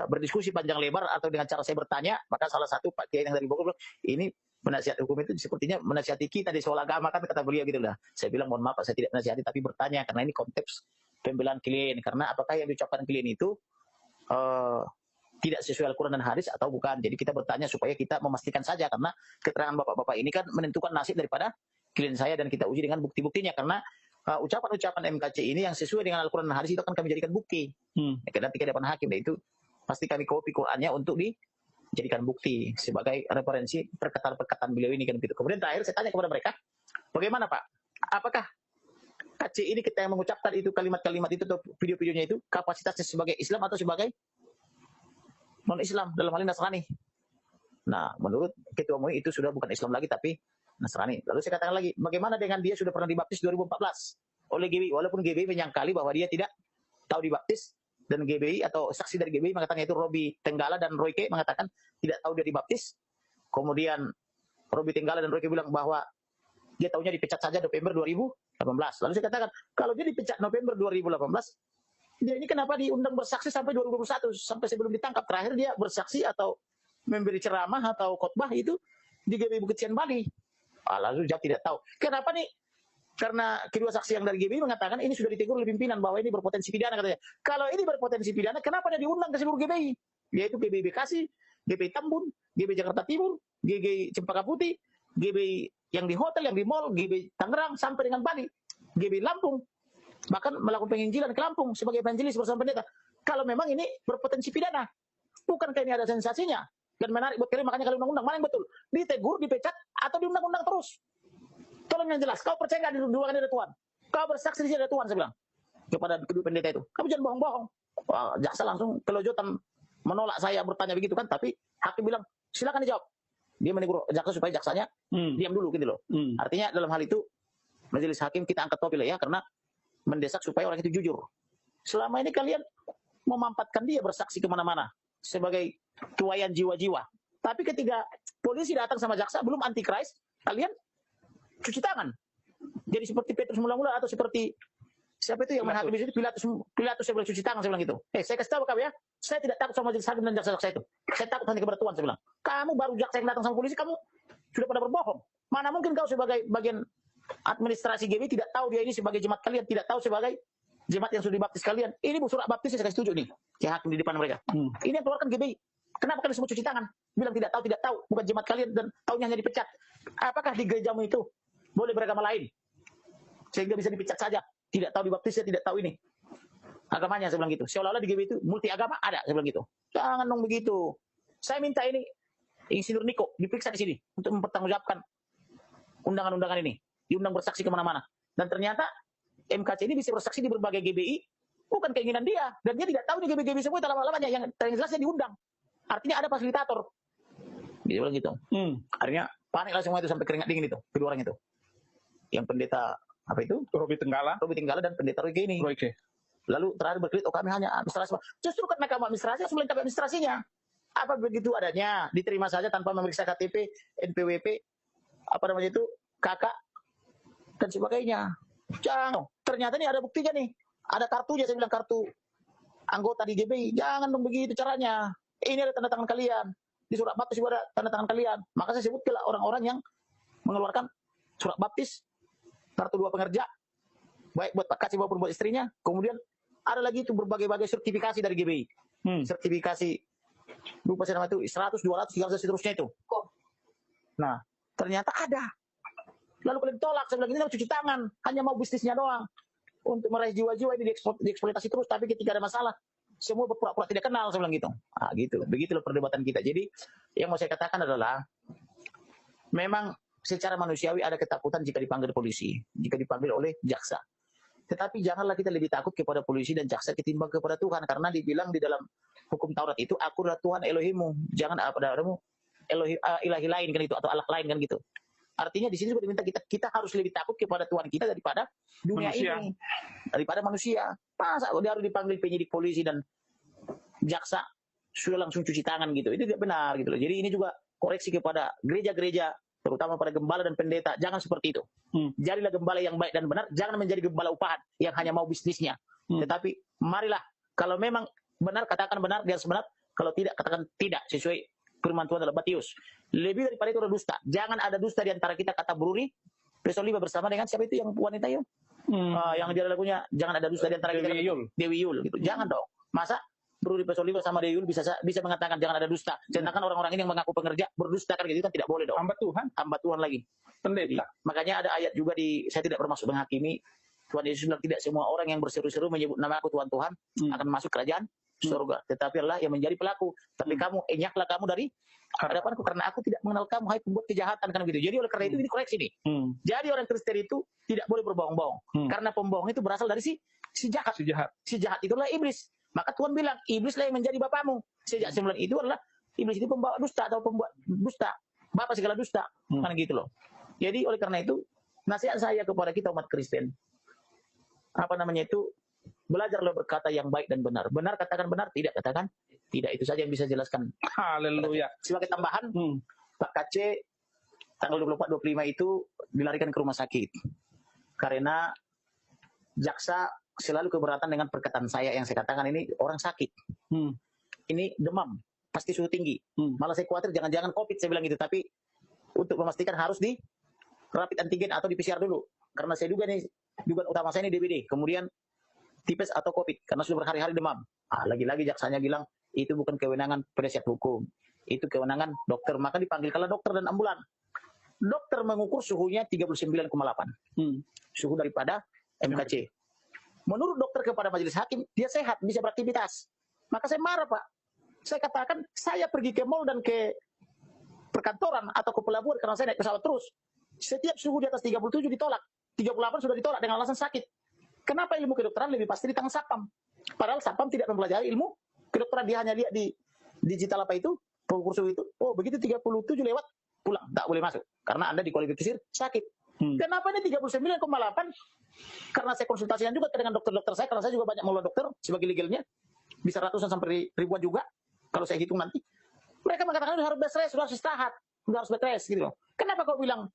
berdiskusi panjang lebar atau dengan cara saya bertanya, maka salah satu Pak Kiai yang dari Bogor bilang, ini penasihat hukum itu sepertinya menasihati kita di soal agama kan, kata beliau gitu lah. Saya bilang mohon maaf Pak, saya tidak menasihati tapi bertanya karena ini konteks pembelaan klien. Karena apakah yang diucapkan klien itu tidak sesuai Al-Quran dan hadis atau bukan. Jadi kita bertanya supaya kita memastikan saja, karena keterangan bapak-bapak ini kan menentukan nasib daripada klien saya dan kita uji dengan bukti-buktinya. Karena ucapan-ucapan MKC ini yang sesuai dengan Al-Quran dan hadis itu akan kami jadikan bukti. Nanti ke depan hakim, dan itu pasti kami copy Qurannya untuk dijadikan bukti sebagai referensi perkataan-perkataan beliau ini kan gitu. Kemudian terakhir saya tanya kepada mereka, bagaimana Pak? Apakah KC ini kita yang mengucapkan itu kalimat-kalimat itu atau video-videonya itu kapasitasnya sebagai Islam atau sebagai non-Islam dalam hal ini Nasrani? Nah, menurut Ketua MUI itu sudah bukan Islam lagi tapi Nasrani. Lalu saya katakan lagi, bagaimana dengan dia sudah pernah dibaptis 2014 oleh GBI, walaupun GBI menyangkali bahwa dia tidak tahu dibaptis, dan GBI atau saksi dari GBI mengatakan itu Robi Tenggala dan Royke mengatakan tidak tahu dia dibaptis. Kemudian Robi Tenggala dan Royke bilang bahwa dia tahunya dipecat saja November 2018. Lalu saya katakan, kalau dia dipecat November 2018, dia ini kenapa diundang bersaksi sampai 2021, sampai sebelum ditangkap? Terakhir dia bersaksi atau memberi ceramah atau khotbah itu di GBI Bukit Cian Bali. Lalu jawab tidak tahu. Kenapa nih? Karena kedua saksi yang dari GBI mengatakan ini sudah ditegur oleh pimpinan bahwa ini berpotensi pidana katanya. Kalau ini berpotensi pidana, kenapa dia diundang ke seluruh GBI? Yaitu GBI Bekasi, GBI Tambun, GBI Jakarta Timur, GBI Cempaka Putih, GBI yang di hotel, yang di mall, GBI Tangerang sampai dengan Bali, GBI Lampung, bahkan melakukan penginjilan ke Lampung sebagai evangelis bersama pendeta. Kalau memang ini berpotensi pidana, bukankah ini ada sensasinya? Dan menarik buat kalian, makanya kalau undang-undang mana yang betul? Ditegur, dipecat, atau diundang-undang terus? Tolong yang jelas. Kau percaya nggak di ruangan ada Tuhan? Kau bersaksi di sini ada Tuhan, saya bilang kepada kedua pendeta itu. Kamu jangan bohong-bohong. Jaksa langsung kelojotan menolak saya bertanya begitu kan, tapi hakim bilang silakan dijawab. Dia menegur jaksa supaya jaksanya diam dulu gitu loh. Artinya dalam hal itu majelis hakim kita angkat topi lah ya, karena mendesak supaya orang itu jujur. Selama ini kalian memampatkan dia bersaksi kemana-mana sebagai tuayan jiwa-jiwa. Tapi ketika polisi datang sama jaksa belum antikris, kalian cuci tangan. Jadi seperti Petrus mula-mula atau seperti siapa itu yang menghakimi itu, Pilatus saya bilang cuci tangan, saya bilang gitu. Saya kasih tahu kamu ya, saya tidak takut sama majelis hakim dan jaksa-jaksa itu. Saya takut hanya kepada Tuhan, saya bilang. Kamu baru jaksa yang datang sama polisi, kamu sudah pada berbohong. Mana mungkin kau sebagai bagian administrasi GBI tidak tahu dia ini sebagai jemaat kalian, tidak tahu sebagai jemaat yang sudah dibaptis kalian. Ini surat baptis saya kasih tunjuk nih, ke hakim di depan mereka. Ini yang keluarkan GBI. Kenapa kalian semua cuci tangan? Bilang tidak tahu, bukan jemaat kalian dan tahunya hanya dipecat. Apakah di gerejamu itu boleh beragama lain? Sehingga bisa dipecat saja. Tidak tahu dibaptis, tidak tahu ini agamanya, saya bilang gitu. Seolah-olah di GBI itu multi agama ada, saya bilang gitu. Jangan dong begitu. Saya minta ini Insinyur Niko diperiksa di sini untuk mempertanggungjawabkan undangan-undangan ini. Diundang bersaksi kemana-mana. Dan ternyata MKC ini bisa bersaksi di berbagai GBI, bukan keinginan dia. Dan dia tidak tahu di GBI semua itu lama-lamanya. Yang jelasnya diundang. Artinya ada fasilitator. Dia bilang gitu. Artinya paniklah semua itu sampai keringat dingin itu. Kedua orang itu. Yang pendeta apa itu? Robi Tenggala dan pendeta Royke ini. Lalu terakhir berkelit, kami hanya administrasi. Justru karena kamu administrasi, harus melengkapi administrasinya. Apa begitu adanya, diterima saja tanpa memeriksa KTP, NPWP, apa namanya itu, kakak, dan sebagainya. Jangan. Ternyata ini ada buktinya nih. Ada kartunya, saya bilang kartu anggota di GBI. Jangan dong begitu caranya. Ini ada tanda tangan kalian. Di surat baptis juga ada tanda tangan kalian. Maka saya sebutkan orang-orang yang mengeluarkan surat baptis, kartu dua pengerja, baik buat Pak Kasih maupun buat istrinya. Kemudian ada lagi itu berbagai-bagai sertifikasi dari GBI. Sertifikasi lupa saya nama itu 100, 200, 300 seterusnya itu. Nah, ternyata ada. Lalu kalian tolak, saya bilang ini cuci tangan, hanya mau bisnisnya doang. Untuk meraih jiwa-jiwa ini dieksploitasi terus, tapi ketika ada masalah semua berpura-pura tidak kenal, saya bilang gitu. Gitu. Begitulah perdebatan kita. Jadi yang mau saya katakan adalah memang secara manusiawi ada ketakutan jika dipanggil polisi, jika dipanggil oleh jaksa. Tetapi janganlah kita lebih takut kepada polisi dan jaksa ketimbang kepada Tuhan, karena dibilang di dalam hukum Taurat itu, aku adalah Tuhan Elohimmu, jangan padamu ilahi lain kan itu, atau Allah lain kan gitu. Artinya di sini juga diminta kita harus lebih takut kepada Tuhan kita daripada dunia ini, daripada manusia. Masa dia harus dipanggil penyidik polisi dan jaksa sudah langsung cuci tangan gitu? Itu tidak benar gitu loh. Jadi ini juga koreksi kepada gereja-gereja, terutama pada gembala dan pendeta, jangan seperti itu. Jadilah gembala yang baik dan benar, jangan menjadi gembala upahan yang hanya mau bisnisnya. Tetapi marilah, kalau memang benar katakan benar, dia harus benar. Kalau tidak katakan tidak, sesuai firman Tuhan dalam Matius. Lebih daripada itu ada dusta. Jangan ada dusta di antara kita, kata Bruri Pesoliva bersama dengan siapa itu yang wanita itu? Yang dia lagunya jangan ada dusta di antara kita. Dewi Yul gitu. Jangan dong. Masa Bruri Pesoliva sama Dewi Yul bisa mengatakan jangan ada dusta. Sedangkan orang-orang ini yang mengaku pengerja berdusta kan gitu, kan tidak boleh dong. Hamba Tuhan lagi. Pendeta. Makanya ada ayat juga saya tidak bermaksud menghakimi, Tuhan Yesus bilang tidak semua orang yang berseru-seru menyebut nama aku Tuhan Tuhan akan masuk kerajaan surga, tetapi Allah yang menjadi pelaku. Tapi kamu enyaklah kamu dari hadapanku karena aku tidak mengenal kamu, hai pembuat kejahatan, kan gitu. Jadi oleh karena itu ini koreksi nih. Jadi orang Kristen itu tidak boleh berbohong-bohong karena pembohong itu berasal dari si jahat. Si jahat itulah iblis. Maka Tuhan bilang iblislah yang menjadi bapamu. Sejak sembilan itu adalah iblis itu pembawa dusta atau pembuat dusta, bapak segala dusta, kan gitu loh. Jadi oleh karena itu nasihat saya kepada kita umat Kristen, belajarlah berkata yang baik dan benar. Benar katakan benar, tidak katakan tidak. Itu saja yang bisa jelaskan. Haleluya. Sebagai tambahan, Pak KC tanggal 24-25 itu dilarikan ke rumah sakit karena jaksa selalu keberatan dengan perkataan saya yang saya katakan ini orang sakit. Ini demam, pasti suhu tinggi. Malah saya khawatir jangan-jangan COVID, saya bilang gitu. Tapi untuk memastikan harus di rapid antigen atau di PCR dulu. Karena saya duga nih, dugaan utama saya ini DBD. Kemudian tipes atau COVID karena sudah berhari-hari demam. Lagi-lagi jaksanya bilang itu bukan kewenangan penasihat hukum, itu kewenangan dokter. Maka dipanggilkanlah dokter dan ambulan. Dokter mengukur suhunya 39,8, suhu daripada MKC. Menurut dokter kepada majelis hakim dia sehat, bisa beraktivitas. Maka saya marah, Pak. Saya katakan saya pergi ke mall dan ke perkantoran atau ke pelabuhan karena saya naik pesawat terus. Setiap suhu di atas 37 ditolak, 38 sudah ditolak dengan alasan sakit. Kenapa ilmu kedokteran lebih pasti di tangan Satpam? Padahal Satpam tidak mempelajari ilmu kedokteran, dia hanya lihat di digital apa itu, pengukur suhu itu. Oh, begitu 37 lewat, pulang, tak boleh masuk. Karena Anda dikualifikasi sakit. Kenapa ini 39,8? Karena saya konsultasikan juga dengan dokter-dokter saya, karena saya juga banyak melawan dokter sebagai legalnya. Bisa ratusan sampai ribuan juga, kalau saya hitung nanti. Mereka mengatakan harus bed rest, harus istirahat, harus bed rest, gitu loh. Kenapa kau bilang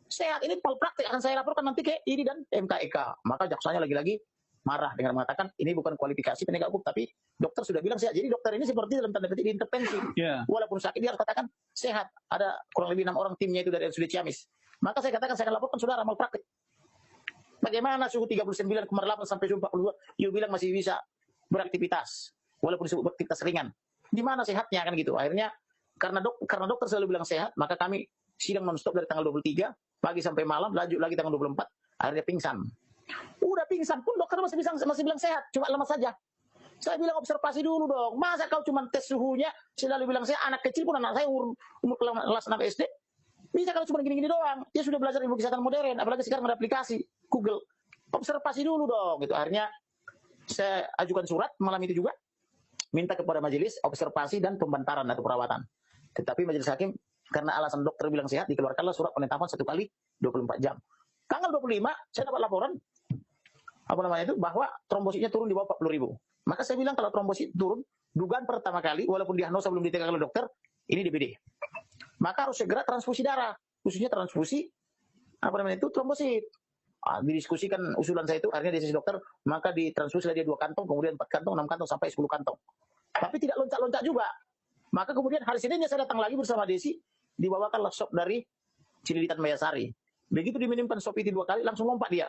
sehat? Ini praktik akan saya laporkan nanti ke ini dan MKEK. Maka jaksanya lagi-lagi marah dengan mengatakan ini bukan kualifikasi penegak hukum, tapi dokter sudah bilang sehat. Jadi dokter ini seperti dalam tanda petik diintervensi. Walaupun sakit dia harus katakan sehat. Ada kurang lebih 6 orang timnya itu dari RSUD Ciamis. Maka saya katakan saya akan laporkan saudara malpraktik. Bagaimana suhu 39,8 sampai suhu 42, you bilang masih bisa beraktivitas walaupun disebut beraktivitas ringan. Di mana sehatnya kan gitu. Akhirnya karena dokter selalu bilang sehat, maka kami sidang non-stop dari tanggal 23 pagi sampai malam, lanjut lagi tanggal 24, akhirnya pingsan. Udah pingsan pun dokter masih bilang sehat, cuma lemas saja. Saya bilang observasi dulu dong. Masa kau cuma tes suhunya, selalu bilang saya anak kecil pun, anak saya umur kelas 6 SD. Bisa kalau cuma gini-gini doang. Dia sudah belajar ilmu kesehatan modern, apalagi sekarang ada aplikasi Google. Observasi dulu dong gitu. Akhirnya saya ajukan surat malam itu juga, minta kepada majelis observasi dan pembantaran atau perawatan. Tetapi majelis hakim karena alasan dokter bilang sehat, dikeluarkanlah surat penetapan 1 kali 24 jam. Tanggal 25 saya dapat laporan bahwa trombositnya turun di bawah 40.000. Maka saya bilang kalau trombosit turun, dugaan pertama kali walaupun diagnosa belum ditegakkan oleh dokter, ini DBD. Maka harus segera transfusi darah, khususnya transfusi trombosit. Didiskusikan usulan saya itu, akhirnya di sisi dokter, maka ditransfusi dia 2 kantong, kemudian 4 kantong, 6 kantong sampai 10 kantong. Tapi tidak loncat-loncat juga. Maka kemudian hari Seninnya saya datang lagi bersama Desi, dibawakanlah sop dari Cililitan Mayasari. Begitu diminumkan sop itu 2 kali, langsung lompat dia.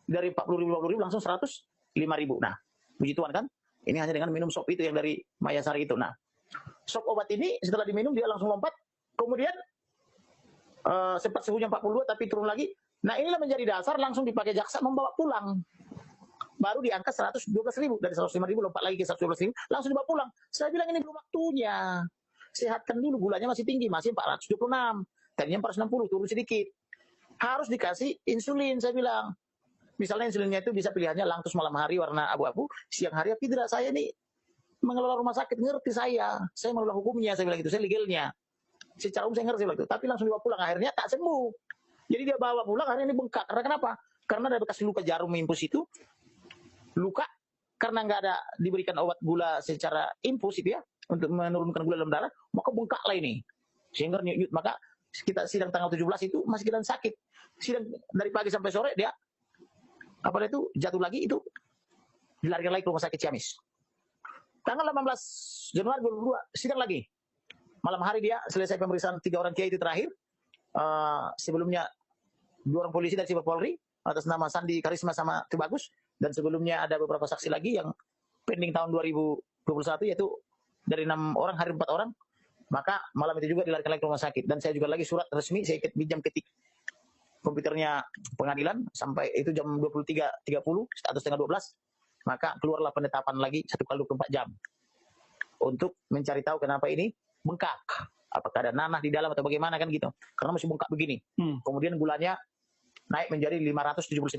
Dari 40.000 langsung 105.000. Nah, begituan kan? Ini hanya dengan minum sop itu yang dari Mayasari itu. Nah, sop obat ini setelah diminum dia langsung lompat. Kemudian sempat suhunya 42 tapi turun lagi. Nah, inilah menjadi dasar langsung dipakai jaksa membawa pulang. Baru diangkat 112.000, dari 105.000 lompat lagi ke 112.000, langsung dibawa pulang. Saya bilang ini belum waktunya. Sehatkan dulu, gulanya masih tinggi, masih 476. Tadinya 460, turun sedikit. Harus dikasih insulin, saya bilang. Misalnya insulinnya itu bisa pilihannya Langtus malam hari warna abu-abu, siang hari tapi tidak. Saya ini mengelola rumah sakit, ngerti saya mengelola hukumnya, saya bilang gitu, saya legalnya. Secara umum saya ngerti itu, tapi langsung dibawa pulang, akhirnya tak sembuh. Jadi dia bawa pulang, akhirnya ini bengkak. Karena kenapa? Karena ada bekas luka jarum infus itu, luka karena nggak ada diberikan obat gula secara infus itu ya, untuk menurunkan gula dalam darah, maka bengkak lah ini. Sehingga nyut, maka kita sidang tanggal 17 itu masih keadaan sakit. Sidang dari pagi sampai sore dia jatuh lagi, itu dilarikan lagi ke rumah sakit Ciamis. Tanggal 18 Januari 2022 sidang lagi. Malam hari dia selesai pemeriksaan 3 orang kiai itu terakhir. Sebelumnya 2 orang polisi dari Siber Polri atas nama Sandi Karisma sama Tubagus, dan sebelumnya ada beberapa saksi lagi yang pending tahun 2021 yaitu dari 6 orang hari 4 orang. Maka malam itu juga dilarikan lagi ke rumah sakit, dan saya juga lagi surat resmi saya pinjam ketik komputernya pengadilan sampai itu jam 23.30 atau setengah 12, maka keluarlah penetapan lagi 1 kali 24 jam untuk mencari tahu kenapa ini bengkak. Apakah ada nanah di dalam atau bagaimana kan gitu. Karena masih bengkak begini. Kemudian gulanya naik menjadi 579.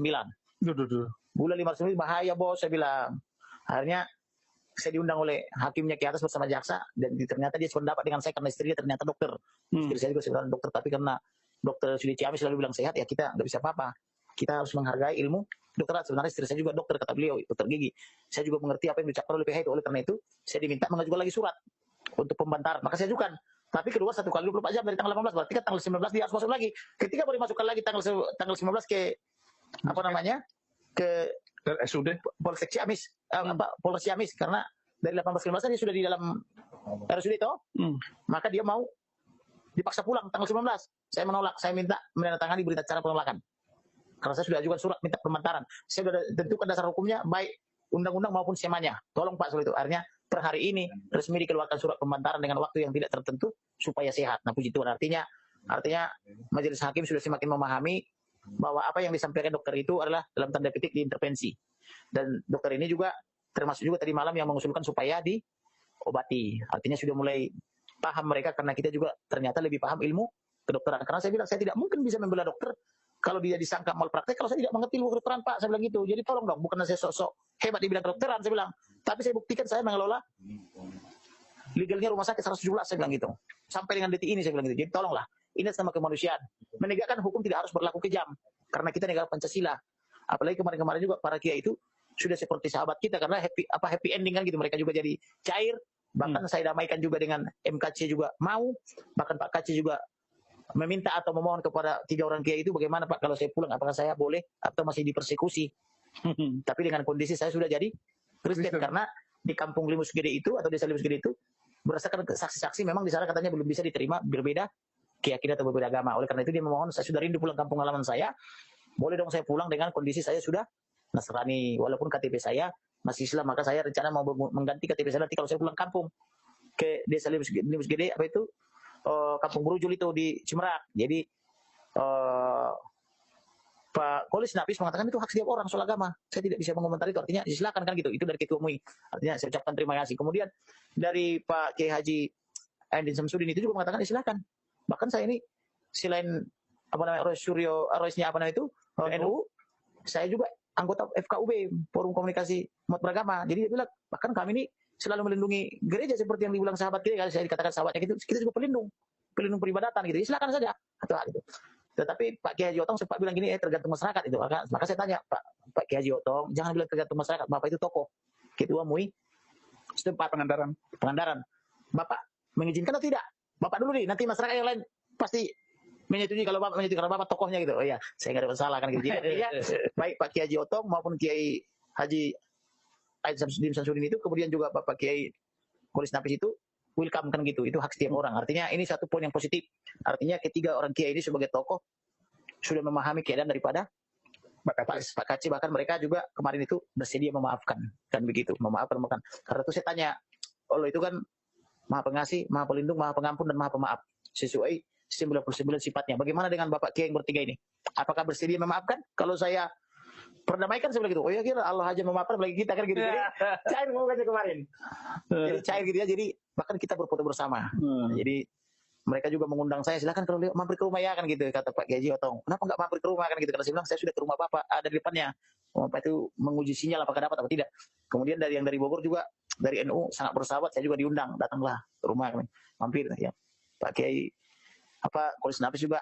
Gula 579 bahaya bos, saya bilang. Akhirnya saya diundang oleh hakimnya ke atas bersama jaksa, dan ternyata dia sependapat dengan saya karena istrinya ternyata dokter. Istri saya juga sebenarnya dokter, tapi karena dokter Sudi Ciamis selalu bilang sehat, ya kita nggak bisa apa-apa. Kita harus menghargai ilmu dokterat. Sebenarnya istri saya juga dokter, kata beliau, dokter gigi. Saya juga mengerti apa yang diucapkan oleh PH itu. Oleh karena itu, saya diminta mengajukan lagi surat untuk pembantaran. Maka saya ajukan. Tapi kedua 1 kali 24 jam dari tanggal 18, berarti kan tanggal 19 dia harus masuk lagi. Ketika baru dimasukkan lagi tanggal 19 ke apa namanya? Ke SUD Polsek Ciamis, Polres Ciamis, karena dari 18-19 dia sudah di dalam RSUD itu. Maka dia mau dipaksa pulang tanggal 19. Saya menolak, saya minta menandatangani berita acara penolakan. Karena saya sudah ajukan surat minta pembantaran. Saya sudah tentukan dasar hukumnya baik undang-undang maupun semanya. Tolong Pak soal itu. Akhirnya per hari ini resmi dikeluarkan surat pembantaran dengan waktu yang tidak tertentu supaya sehat. Nah, puji Tuhan, artinya majelis hakim sudah semakin memahami bahwa apa yang disampaikan dokter itu adalah dalam tanda petik diintervensi. Dan dokter ini juga termasuk juga tadi malam yang mengusulkan supaya diobati. Artinya sudah mulai paham mereka, karena kita juga ternyata lebih paham ilmu kedokteran. Karena saya bilang saya tidak mungkin bisa membela dokter kalau dia disangka malpraktek kalau saya tidak mengerti ilmu kedokteran, Pak. Saya bilang gitu. Jadi tolong dong, bukan saya sok-sok hebat di bidang kedokteran, saya bilang. Tapi saya buktikan saya mengelola legalnya rumah sakit 117, saya bilang gitu. Sampai dengan detik ini saya bilang gitu. Jadi tolonglah, ini sama kemanusiaan. Menegakkan hukum tidak harus berlaku kejam, karena kita negara Pancasila. Apalagi kemarin-kemarin juga para kiai itu sudah seperti sahabat kita, karena happy ending kan gitu. Mereka juga jadi cair. Bahkan saya damaikan juga dengan MKC juga mau. Bahkan Pak KC juga meminta atau memohon kepada 3 orang kiai itu, bagaimana Pak kalau saya pulang, apakah saya boleh atau masih dipersekusi. Tapi dengan kondisi saya sudah jadi Kristen, karena di kampung Limus Gede itu atau desa Limus Gede itu berdasarkan saksi-saksi memang di sana katanya belum bisa diterima berbeda keyakinan atau berbeda agama. Oleh karena itu dia memohon, saya sudah rindu pulang kampung halaman saya, boleh dong saya pulang dengan kondisi saya sudah Nasrani, walaupun KTP saya masih Islam. Maka saya rencana mau mengganti KTP saya nanti kalau saya pulang kampung ke desa Limus Gede, apa itu Kampung Brujul itu di Cimerak. Jadi Pak Kolis Nafis mengatakan itu hak setiap orang soal agama. Saya tidak bisa mengomentari itu. Artinya silakan kan gitu. Itu dari Ketua MUI. Artinya saya ucapkan terima kasih. Kemudian dari Pak Kiai Haji Aindin Samsudin itu juga mengatakan silakan. Bahkan saya ini selain apa namanya Roisnya apa namanya itu NU, saya juga anggota FKUB, Forum Komunikasi Umat Beragama. Jadi dia bilang bahkan kami ini selalu melindungi gereja seperti yang dibilang sahabat kita. Kalau saya dikatakan sahabatnya gitu, kita juga pelindung peribadatan gitu. Jadi silakan saja atau gitu. Tetapi Pak Kiai Haji Otong sempat bilang gini, tergantung masyarakat itu. Maka saya tanya Pak Kiai Haji Otong, jangan bilang tergantung masyarakat. Bapak itu tokoh Ketua MUI setempat Pangandaran. Bapak mengizinkan atau tidak? Bapak dulu nih, nanti masyarakat yang lain pasti menyetujui kalau Bapak menyetujui karena Bapak tokohnya gitu. Oh iya, saya nggak ada masalah kan gitu. Jadi ya, baik Pak Kiai Haji Otong maupun Kiai Haji Aindin Samsudin itu, kemudian juga Bapak Kiai Kolis Nafis itu welcome kan gitu. Itu hak setiap orang. Artinya ini satu poin yang positif. Artinya ketiga orang kiai ini sebagai tokoh sudah memahami keadaan daripada Pak Kaci. Bahkan mereka juga kemarin itu bersedia memaafkan kan begitu, memaafkan. Karena itu saya tanya, Allah itu kan Maha Pengasih, Maha Pelindung, Maha Pengampun dan Maha Pemaaf sesuai 99 sifatnya. Bagaimana dengan Bapak Kiai yang bertiga ini? Apakah bersedia memaafkan? Kalau saya perdamaikan sebelah gitu. Oh ya kira Allah aja memaafkan bagi kita kan gitu. Jadi cair ngomongnya kemarin. Jadi cair gitu ya. Jadi bahkan kita berfoto bersama. Jadi mereka juga mengundang saya, silakan kalau mampir ke rumah ya kan gitu, kata Pak Kiai Haji Otong. Kenapa nggak mampir ke rumah kan gitu? Karena saya bilang saya sudah ke rumah Bapak, ada di depannya. Bapak itu menguji sinyal apakah dapat atau tidak. Kemudian dari yang dari Bogor juga, dari NU sangat bersahabat, saya juga diundang, datanglah ke rumah kami, mampir ya. Pak Kiai Kolis Nafis juga,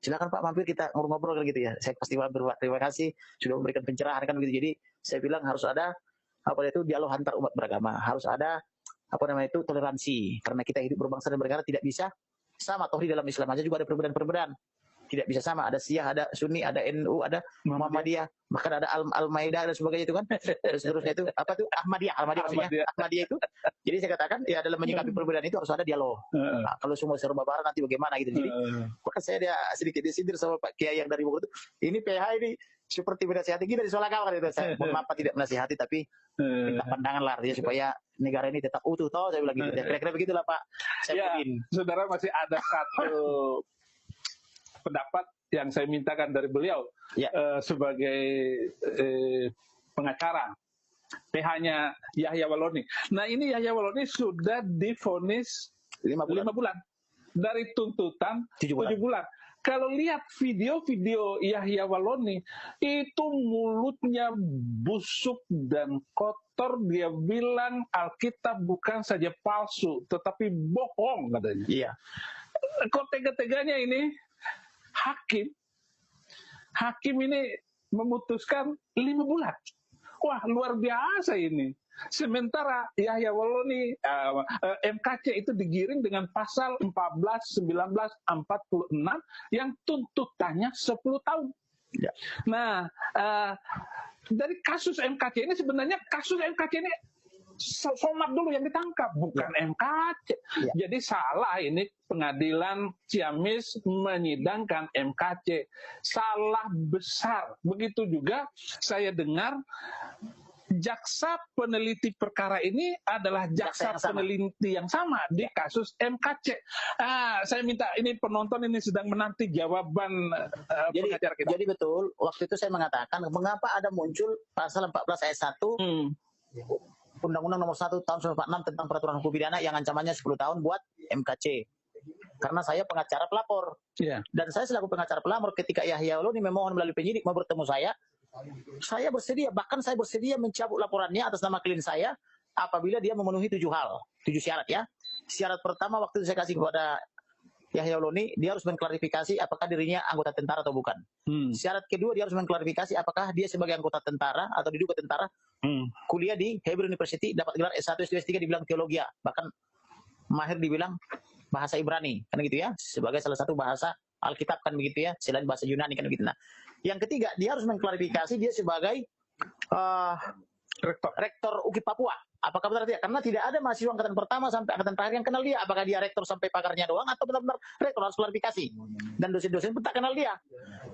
silakan Pak mampir kita ngobrol-ngobrol kan gitu ya. Saya pasti mampir Pak, terima kasih sudah memberikan pencerahan kan gitu. Jadi saya bilang harus ada dialog antar umat beragama, harus ada toleransi, karena kita hidup berbangsa dan bernegara tidak bisa sama. Toh di dalam Islam aja juga ada perbedaan-perbedaan, tidak bisa sama. Ada Syiah, ada Sunni, ada NU, ada Muhammadiyah, bahkan ada Al-Maidah dan sebagainya itu kan. Seterusnya itu Ahmadiyah maksudnya. Ahmadiyah itu. Jadi saya katakan ya dalam menyikapi perbedaan itu harus ada dialog. Nah, kalau semua serba barat nanti bagaimana gitu. Jadi bahkan saya ada sedikit disindir sama Pak Kiai yang dari Bogor itu. Ini PH ini seperti menasihati kita di soal agama kan itu. Saya mengapa tidak menasihati tapi minta pandangan lah artinya supaya negara ini tetap utuh toh, saya bilang gitu. Kira-kira begitulah Pak. Ya, saudara masih ada satu pendapat yang saya mintakan dari beliau Ya. Sebagai pengacara. PH-nya Yahya Waloni. Nah, ini Yahya Waloni sudah divonis 5 bulan. 5 bulan dari tuntutan 7 bulan. 7 bulan. Kalau lihat video-video Yahya Waloni, itu mulutnya busuk dan kotor. Dia bilang Alkitab bukan saja palsu, tetapi bohong katanya. Iya. Kok tega-teganya ini hakim ini memutuskan 5 bulan. Wah, luar biasa ini. Sementara Yahya Waloni MKC itu digiring dengan pasal 14, 19, 46 yang tuntutannya 10 tahun. Ya. Nah, dari kasus MKC ini sebenarnya kasus MKC ini Somad dulu yang ditangkap, bukan MKC. Ya. Jadi salah ini pengadilan Ciamis menyidangkan MKC. Salah besar. Begitu juga saya dengar jaksa peneliti perkara ini adalah jaksa peneliti yang sama di kasus MKC. Saya minta ini penonton ini sedang menanti jawaban pengacara kita. Jadi betul, waktu itu saya mengatakan mengapa ada muncul pasal 14 ayat 1 Undang-Undang Nomor 1 Tahun 1946 tentang Peraturan Hukum Pidana yang ancamannya 10 tahun buat MKC. Karena saya pengacara pelapor. Yeah. Dan saya selaku pengacara pelapor ketika Yahya Waloni memohon melalui penyidik mau bertemu saya bersedia, bahkan saya bersedia mencabut laporannya atas nama klien saya apabila dia memenuhi 7 syarat ya. Syarat pertama waktu itu saya kasih kepada Yahya Waloni, dia harus mengklarifikasi apakah dirinya anggota tentara atau bukan. Syarat kedua, dia harus mengklarifikasi apakah dia sebagai anggota tentara atau diduga tentara kuliah di Hebrew University, dapat gelar S1, S2, S3, dibilang teologi, bahkan mahir dibilang bahasa Ibrani, kan gitu ya, sebagai salah satu bahasa Alkitab kan begitu ya, selain bahasa Yunani kan begitu. Nah, yang ketiga, dia harus mengklarifikasi dia sebagai rektor UKI Papua. Apakah benar tidak? Karena tidak ada mahasiswa angkatan pertama sampai angkatan terakhir yang kenal dia. Apakah dia rektor sampai pagarnya doang atau benar-benar rektor, harus klarifikasi. Dan dosen-dosen pun tak kenal dia.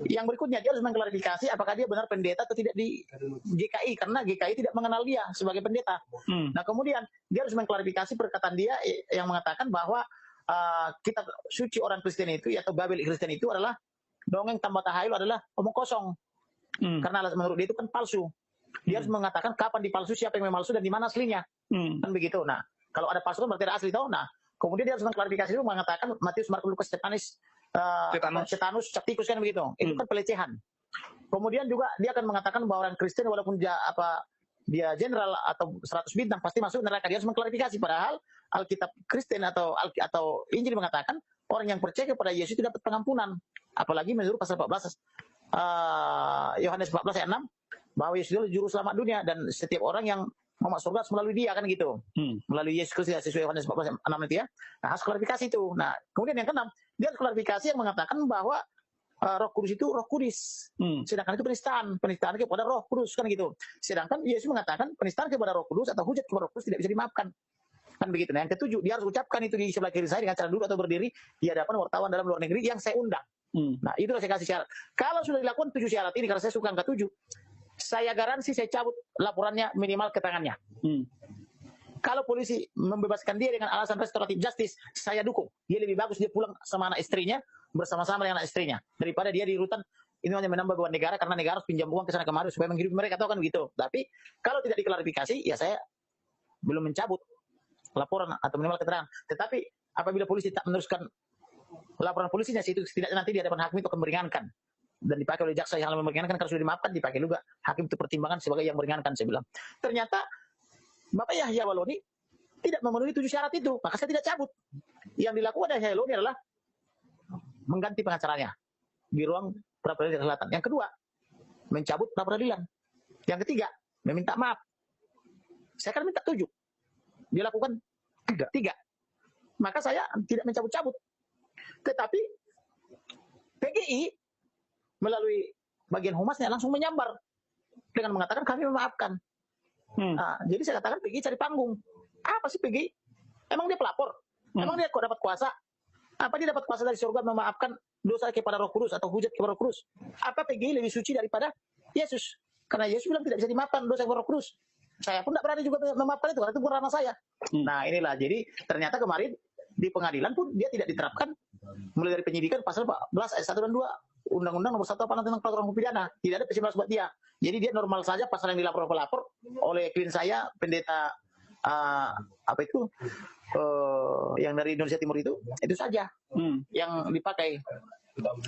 Yang berikutnya, dia harus mengklarifikasi apakah dia benar pendeta atau tidak di GKI. Karena GKI tidak mengenal dia sebagai pendeta. Nah, kemudian dia harus mengklarifikasi perkataan dia yang mengatakan bahwa kitab suci orang Kristen itu atau Babel Kristen itu adalah dongeng tambah tahayul adalah omong kosong. Karena menurut dia itu kan palsu. Dia harus mengatakan kapan dipalsu, siapa yang memalsu, dan di mana aslinya. Kan begitu. Nah, kalau ada palsu kan berarti ada asli, tahu. Nah, kemudian dia harus mengklarifikasi itu, mengatakan Matius, Markus, Lukas, Stefanus, Caktikus kan begitu. Itu kan pelecehan. Kemudian juga dia akan mengatakan bahwa orang Kristen walaupun dia jenderal atau 100 bintang pasti masuk neraka. Dia harus mengklarifikasi, padahal Alkitab Kristen atau Injil mengatakan orang yang percaya kepada Yesus itu dapat pengampunan. Apalagi menurut pasal 14 Yohanes 14 ayat 6 bahwa Yesus adalah juru selamat dunia dan setiap orang yang mau masuk surga harus melalui dia, kan gitu. Melalui Yesus Kristus sesuai Yohanes 14 ayat 6 itu ya. Nah, harus klarifikasi itu. Nah, kemudian yang keenam, dia harus klarifikasi yang mengatakan bahwa Roh Kudus itu Roh Kudus. Sedangkan itu penistaan kepada Roh Kudus, kan gitu. Sedangkan Yesus mengatakan penistaan kepada Roh Kudus atau hujat kepada Roh Kudus tidak bisa dimaafkan. Kan begitu. Nah, yang ketujuh, dia harus ucapkan itu di sebelah kiri saya dengan cara duduk atau berdiri di hadapan wartawan dalam luar negeri yang saya undang. Nah, itulah saya kasih syarat. Kalau sudah dilakukan 7 syarat ini, karena saya suka angka 7, saya garansi saya cabut laporannya minimal ke tangannya. Kalau polisi membebaskan dia dengan alasan restoratif justice, saya dukung. Dia lebih bagus dia pulang sama anak istrinya, bersama-sama dengan anak istrinya, daripada dia di rutan. Ini hanya menambah beban negara, karena negara harus pinjam uang ke sana kemari supaya menghidupi mereka, tahu kan gitu. Tapi kalau tidak diklarifikasi, ya saya belum mencabut laporan atau minimal keterangan. Tetapi apabila polisi tak meneruskan laporan polisinya, itu setidaknya nanti di hadapan hakim itu akan meringankan dan dipakai oleh jaksa yang meringankan. Kalau sudah dimaafkan, dipakai juga hakim itu pertimbangan sebagai yang meringankan. Saya bilang, ternyata Bapak Yahya Waloni tidak memenuhi 7 syarat itu, maka saya tidak cabut. Yang dilakukan oleh Yahya Waloni adalah mengganti pengacaranya di ruang pra-peradilan selatan. Yang kedua, mencabut pra-peradilan. Yang ketiga, meminta maaf. Saya kan minta 7, dia lakukan 3. Maka saya tidak mencabut-cabut. Tetapi PGI melalui bagian humasnya langsung menyambar dengan mengatakan kami memaafkan. Nah, jadi saya katakan PGI cari panggung. Apa sih PGI? Emang dia pelapor? Emang dia kok dapat kuasa? Apa dia dapat kuasa dari surga memaafkan dosa kepada Roh Kudus atau hujat kepada Roh Kudus? Apa PGI lebih suci daripada Yesus? Karena Yesus bilang tidak bisa dimaafkan dosa kepada Roh Kudus. Saya pun tidak berani juga memaafkan itu, karena itu bukan ranah saya. Nah, inilah. Jadi ternyata kemarin di pengadilan pun dia tidak diterapkan mulai dari penyidikan pasal 14 ayat 1 dan 2 Undang-Undang nomor 1 tentang peraturan hukum pidana. Tidak ada PC 11 buat dia. Jadi dia normal saja pasal yang dilapor-pelapor oleh klien saya, pendeta yang dari Indonesia Timur itu saja yang dipakai.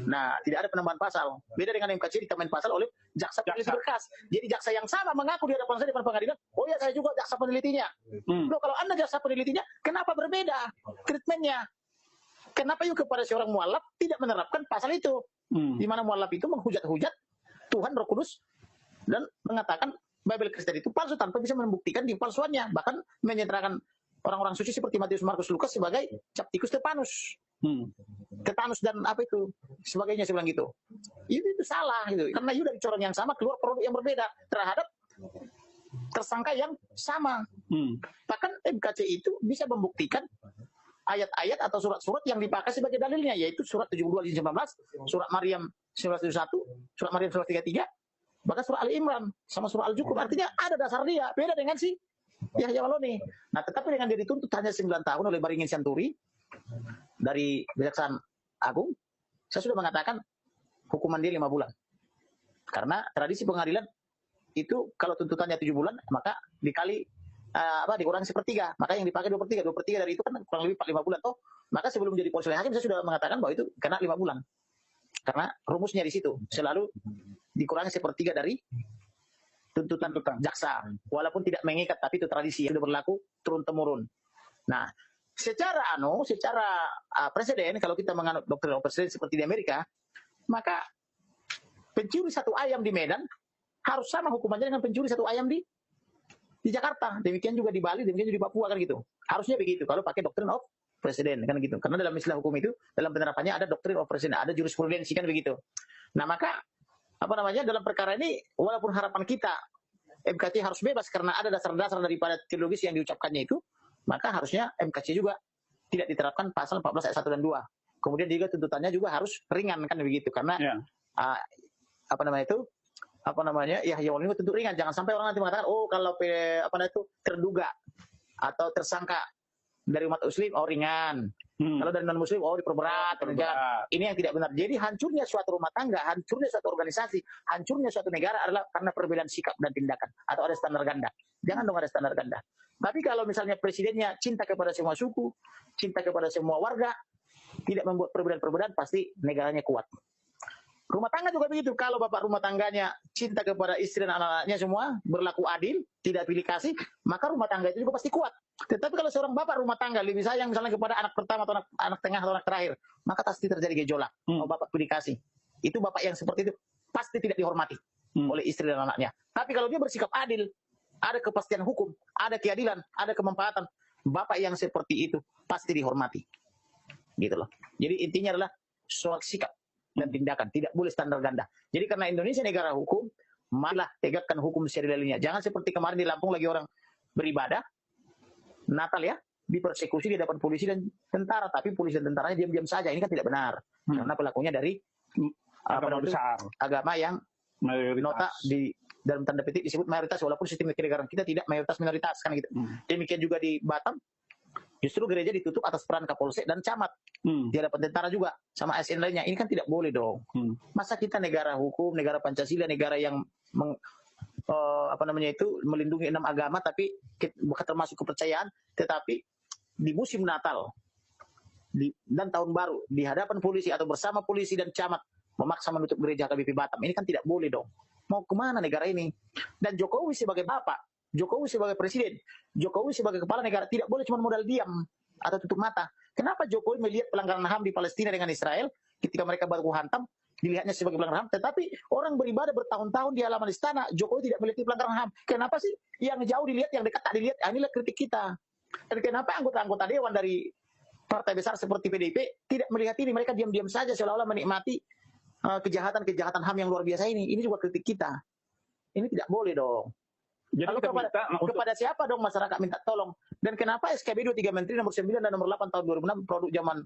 Nah, tidak ada penambahan pasal. Beda dengan MKC ditambahin pasal oleh jaksa peneliti berkas. Jadi jaksa yang sama mengaku di hadapan saya di depan pengadilan, oh ya saya juga jaksa penelitinya. Loh, kalau Anda jaksa penelitinya, kenapa berbeda treatmentnya? Kenapa yuk kepada seorang mualaf tidak menerapkan pasal itu? Di mana mualaf itu menghujat-hujat Tuhan Roh Kudus dan mengatakan Bible Kristen itu palsu tanpa bisa membuktikan dipalsuannya, bahkan menyetrakan orang-orang suci seperti Matius, Markus, Lukas sebagai Capticus Stefanus, Tetanus dan sebagainya, saya bilang gitu. Itu salah gitu, karena itu dari corong yang sama keluar produk yang berbeda terhadap tersangka yang sama. Bahkan MKC itu bisa membuktikan ayat-ayat atau surat-surat yang dipakai sebagai dalilnya, yaitu surat 72 19, surat Maryam 1971, surat Maryam 1933, bahkan surah Ali Imran sama surah Al-Zukhruf. Artinya ada dasar dia, beda dengan si Yahya Waloni. Nah, tetapi dengan dia dituntut hanya 9 tahun oleh Baringin Sianturi dari Kejaksaan Agung, saya sudah mengatakan hukuman dia 5 bulan. Karena tradisi pengadilan itu kalau tuntutannya 7 bulan, maka dikali dikurangi 1/3. Maka yang dipakai 2/3. 2/3 dari itu kan kurang lebih 5 bulan toh. Maka sebelum jadi polis hakim saya sudah mengatakan bahwa itu kena 5 bulan. Karena rumusnya di situ selalu dikurangi 1/3 dari tuntutan jaksa, walaupun tidak mengikat, tapi itu tradisi yang sudah berlaku turun temurun. Nah, secara presiden, kalau kita menganut doktrin presiden seperti di Amerika, maka pencuri 1 ayam di Medan harus sama hukumannya dengan pencuri 1 ayam di Jakarta. Demikian juga di Bali, demikian juga di Papua, kan gitu. Harusnya begitu kalau pakai doktrin of presiden, kan gitu. Karena dalam istilah hukum itu, dalam penerapannya ada doktrin of presiden, ada jurisprudensi, kan begitu. Nah, maka dalam perkara ini, walaupun harapan kita MKC harus bebas karena ada dasar-dasar daripada teologis yang diucapkannya itu, maka harusnya MKC juga tidak diterapkan pasal 14 ayat 1 dan 2. Kemudian juga tuntutannya juga harus ringan, kan begitu. Karena Yahya Waloni tentu ringan. Jangan sampai orang nanti mengatakan, oh kalau terduga atau tersangka dari umat muslim, oh ringan. Kalau dari non muslim, oh diperberat. Ini yang tidak benar. Jadi hancurnya suatu rumah tangga, hancurnya suatu organisasi, hancurnya suatu negara adalah karena perbedaan sikap dan tindakan, atau ada standar ganda. Jangan dong ada standar ganda. Tapi kalau misalnya presidennya cinta kepada semua suku, cinta kepada semua warga, tidak membuat perbedaan-perbedaan, pasti negaranya kuat. Rumah tangga juga begitu. Kalau bapak rumah tangganya cinta kepada istri dan anak-anaknya semua, berlaku adil, tidak pilih kasih, maka rumah tangga itu juga pasti kuat. Tetapi kalau seorang bapak rumah tangga lebih sayang misalnya kepada anak pertama atau anak tengah atau anak terakhir, maka pasti terjadi gejolak. Kalau bapak pilih kasih, itu bapak yang seperti itu pasti tidak dihormati oleh istri dan anaknya. Tapi kalau dia bersikap adil, ada kepastian hukum, ada keadilan, ada kemanfaatan, bapak yang seperti itu pasti dihormati. Gitu loh. Jadi intinya adalah soal sikap dan tindakan, tidak boleh standar ganda. Jadi karena Indonesia negara hukum, marilah tegakkan hukum seadil-adilnya. Jangan seperti kemarin di Lampung lagi orang beribadah Natal ya, dipersekusi di hadapan polisi dan tentara, tapi polisi dan tentaranya diam-diam saja. Ini kan tidak benar. Karena pelakunya dari agama yang nota di dalam tanda petik disebut mayoritas, walaupun sistem kenegaraan kita tidak mayoritas minoritas, kan gitu. Demikian juga di Batam, justru gereja ditutup atas peran Kapolsek dan camat. Di hadapan tentara juga sama ASN lainnya. Ini kan tidak boleh dong. Masa kita negara hukum, negara Pancasila, negara yang melindungi 6 agama, tapi bukan termasuk kepercayaan, tetapi di musim Natal dan tahun baru di hadapan polisi atau bersama polisi dan camat memaksa menutup gereja KBP Batam. Ini kan tidak boleh dong. Mau kemana negara ini? Dan Jokowi sebagai bapak, Jokowi sebagai presiden, Jokowi sebagai kepala negara tidak boleh cuma modal diam atau tutup mata. Kenapa Jokowi melihat pelanggaran HAM di Palestina dengan Israel ketika mereka baku hantam, dilihatnya sebagai pelanggaran HAM, tetapi orang beribadah bertahun-tahun di halaman istana, Jokowi tidak melihat pelanggaran HAM. Kenapa sih yang jauh dilihat, yang dekat tak dilihat? Inilah kritik kita. Dan kenapa anggota-anggota dewan dari partai besar seperti PDIP tidak melihat ini? Mereka diam-diam saja seolah-olah menikmati kejahatan-kejahatan HAM yang luar biasa ini. Ini juga kritik kita. Ini tidak boleh dong. Jadi lalu kepada siapa dong masyarakat minta tolong? Dan kenapa SKB 23 Menteri nomor 9 dan nomor 8 tahun 2006 produk zaman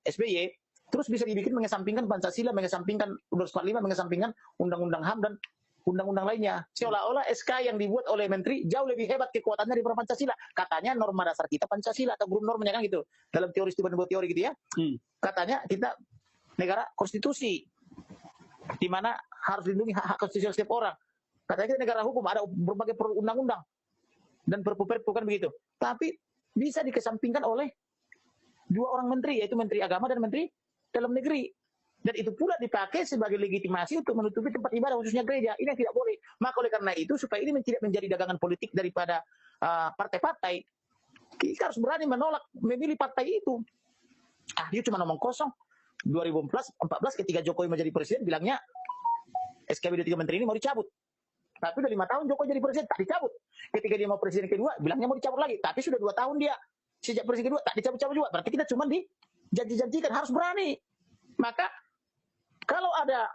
SBY terus bisa dibikin mengesampingkan Pancasila, mengesampingkan Undang-Undang 45, mengesampingkan Undang-Undang HAM dan undang-undang lainnya. Seolah-olah SK yang dibuat oleh Menteri jauh lebih hebat kekuatannya daripada Pancasila. Katanya norma dasar kita Pancasila atau grup normanya kan gitu. Dalam teori studi teori gitu ya. Katanya kita negara konstitusi, di mana harus dilindungi hak-hak konstitusional setiap orang. Katanya kita negara hukum, ada berbagai undang-undang dan perpu-perpu kan begitu. Tapi bisa dikesampingkan oleh dua orang menteri, yaitu Menteri Agama dan Menteri Dalam Negeri. Dan itu pula dipakai sebagai legitimasi untuk menutupi tempat ibadah, khususnya gereja. Ini yang tidak boleh. Maka oleh karena itu, supaya ini tidak menjadi dagangan politik daripada partai-partai, kita harus berani menolak, memilih partai itu. Dia cuma ngomong kosong. 2014 ketika Jokowi menjadi presiden, bilangnya SKB 23 menteri ini mau dicabut. Tapi udah 5 tahun Jokowi jadi presiden, tak dicabut. Ketika dia mau presiden kedua, bilangnya mau dicabut lagi. Tapi sudah 2 tahun dia, sejak presiden kedua, tak dicabut-cabut juga. Berarti kita cuma dijanji-janjikan, harus berani. Maka kalau ada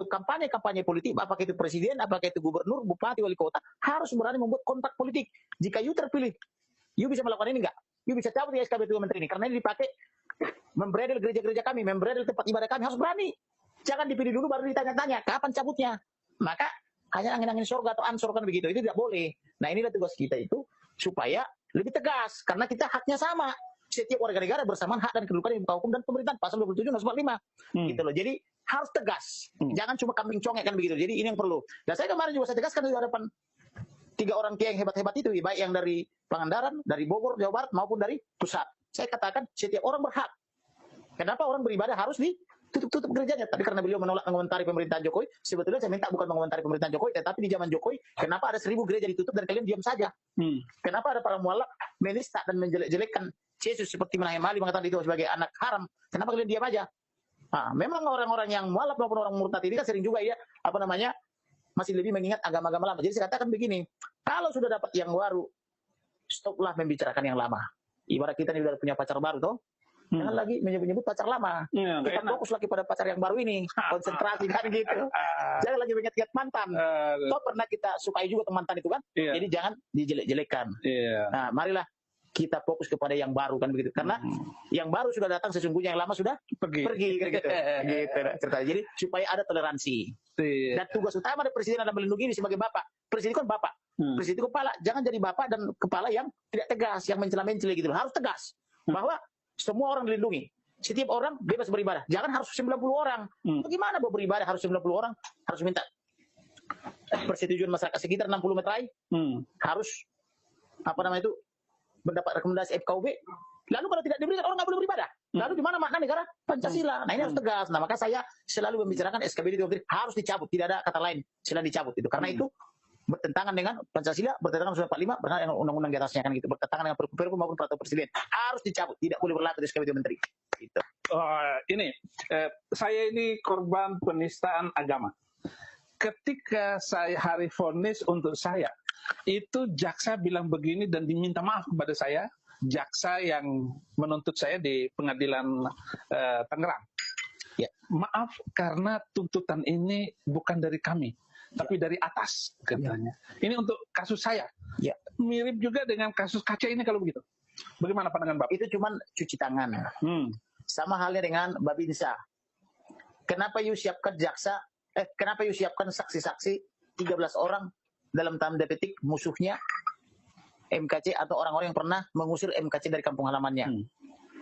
kampanye politik, apakah itu presiden, apakah itu gubernur, bupati, wali kota, harus berani membuat kontrak politik. Jika you terpilih, you bisa melakukan ini enggak? You bisa cabut di SKB 3 menteri ini, karena ini dipakai membredel gereja-gereja kami, membredel tempat ibadah kami, harus berani. Jangan dipilih dulu baru ditanya-tanya kapan cabutnya. Maka hanya angin-angin surga atau ansor kan begitu, itu tidak boleh. Nah inilah tugas kita itu supaya lebih tegas, karena kita haknya sama. Setiap warga negara bersamaan hak dan kedudukan di muka hukum dan pemerintahan, pasal 27 dan 45. Gitu loh. Jadi harus tegas. Jangan cuma kambing congek kan begitu. Jadi ini yang perlu. Dan saya kemarin juga saya tegaskan di hadapan 3 orang kiai yang hebat-hebat itu, baik yang dari Pangandaran, dari Bogor, Jawa Barat maupun dari pusat. Saya katakan setiap orang berhak. Kenapa orang beribadah harus ditutup gerejanya? Tapi karena beliau menolak mengomentari pemerintahan Jokowi, sebetulnya saya minta bukan mengomentari pemerintahan Jokowi, tetapi di zaman Jokowi, kenapa ada 1000 gereja ditutup dan kalian diam saja? Kenapa ada para mualaf menista dan menjelek-jelekkan Yesus seperti Menahem Ali mengatakan itu sebagai anak haram? Kenapa kalian diam aja? Nah, memang orang-orang yang mualaf maupun orang murtad ini kan sering juga ya, masih lebih mengingat agama-agama lama. Jadi saya katakan begini, kalau sudah dapat yang baru, stoplah membicarakan yang lama. Ibarat kita ini sudah punya pacar baru toh, jangan lagi menyebut-nyebut pacar lama. Kita fokus lagi pada pacar yang baru ini, konsentrasi kan gitu. Jangan lagi ingat-ingat mantan. Toh pernah kita sukai juga mantan itu kan, jadi jangan dijelek-jelekan. Nah, marilah kita fokus kepada yang baru kan begitu, karena yang baru sudah datang, sesungguhnya yang lama sudah pergi kan gitu. Jadi supaya ada toleransi. Dan tugas utama dari presiden adalah melindungi ini sebagai bapak. Presiden kan bapak, presiden itu kepala. Jangan jadi bapak dan kepala yang tidak tegas, yang mencela-mencela gitu. Harus tegas bahwa semua orang dilindungi. Setiap orang bebas beribadah. Jangan harus 90 orang. Bagaimana mau beribadah harus 90 orang? Harus minta persetujuan masyarakat sekitar 60 meterai. Harus mendapat rekomendasi FKUB. Lalu kalau tidak diberikan, orang nggak boleh beribadah. Lalu di mana makna negara Pancasila? Nah ini harus tegas. Nah maka saya selalu membicarakan SKB 23 harus dicabut. Tidak ada kata lain selain dicabut itu. Karena itu bertentangan dengan Pancasila, bertentangan dengan 45, bertentangan dengan undang-undang di atasnya kan gitu. Bertentangan dengan perpu maupun peraturan presiden. Harus dicabut. Tidak boleh berlaku di SKB 23 menteri. Gitu. Saya ini korban penistaan agama. Ketika saya hari vonis untuk saya, itu jaksa bilang begini dan diminta maaf kepada saya, jaksa yang menuntut saya di pengadilan Tangerang. Maaf karena tuntutan ini bukan dari kami, tapi dari atas katanya. Ini untuk kasus saya. Mirip juga dengan kasus kaca ini kalau begitu. Bagaimana pandangan Bapak? Itu cuma cuci tangan. Sama halnya dengan Babinsa. Kenapa you siapkan kenapa you siapkan saksi-saksi 13 orang dalam tanda petik musuhnya MKC atau orang-orang yang pernah mengusir MKC dari kampung halamannya.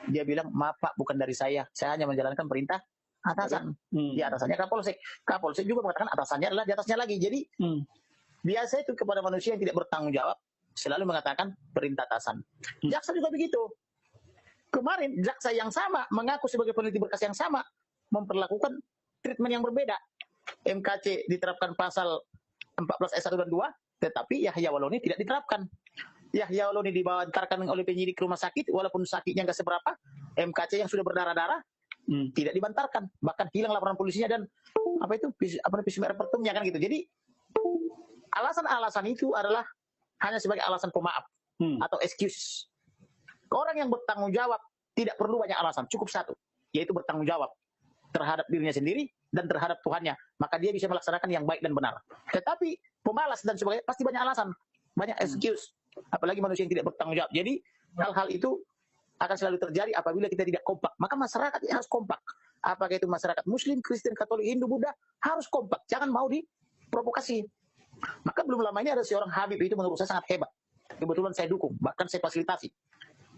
Dia bilang, maaf Pak, bukan dari saya hanya menjalankan perintah atasan. Di atasannya Kapolsek. Kapolsek juga mengatakan atasannya adalah di atasnya lagi. Jadi biasa itu kepada manusia yang tidak bertanggung jawab selalu mengatakan perintah atasan. Jaksa juga begitu. Kemarin jaksa yang sama mengaku sebagai peneliti berkas yang sama memperlakukan treatment yang berbeda. MKC diterapkan pasal 14 ayat 1 dan 2, tetapi Yahya Waloni tidak diterapkan. Yahya Waloni dibantarkan oleh penyidik ke rumah sakit, walaupun sakitnya nggak seberapa. MKC yang sudah berdarah-darah tidak dibantarkan, bahkan hilang laporan polisinya dan PCR pertumnya kan gitu. Jadi alasan-alasan itu adalah hanya sebagai alasan pemaaf atau excuse. Orang yang bertanggung jawab tidak perlu banyak alasan, cukup satu, yaitu bertanggung jawab terhadap dirinya sendiri dan terhadap Tuhannya, maka dia bisa melaksanakan yang baik dan benar. Tetapi pemalas dan sebagainya pasti banyak alasan, banyak excuse, apalagi manusia yang tidak bertanggung jawab. Jadi hal-hal itu akan selalu terjadi apabila kita tidak kompak. Maka masyarakat harus kompak. Apakah itu masyarakat Muslim, Kristen, Katolik, Hindu, Buddha, harus kompak. Jangan mau diprovokasi. Maka belum lama ini ada seorang Habib, itu menurut saya sangat hebat. Kebetulan saya dukung, bahkan saya fasilitasi.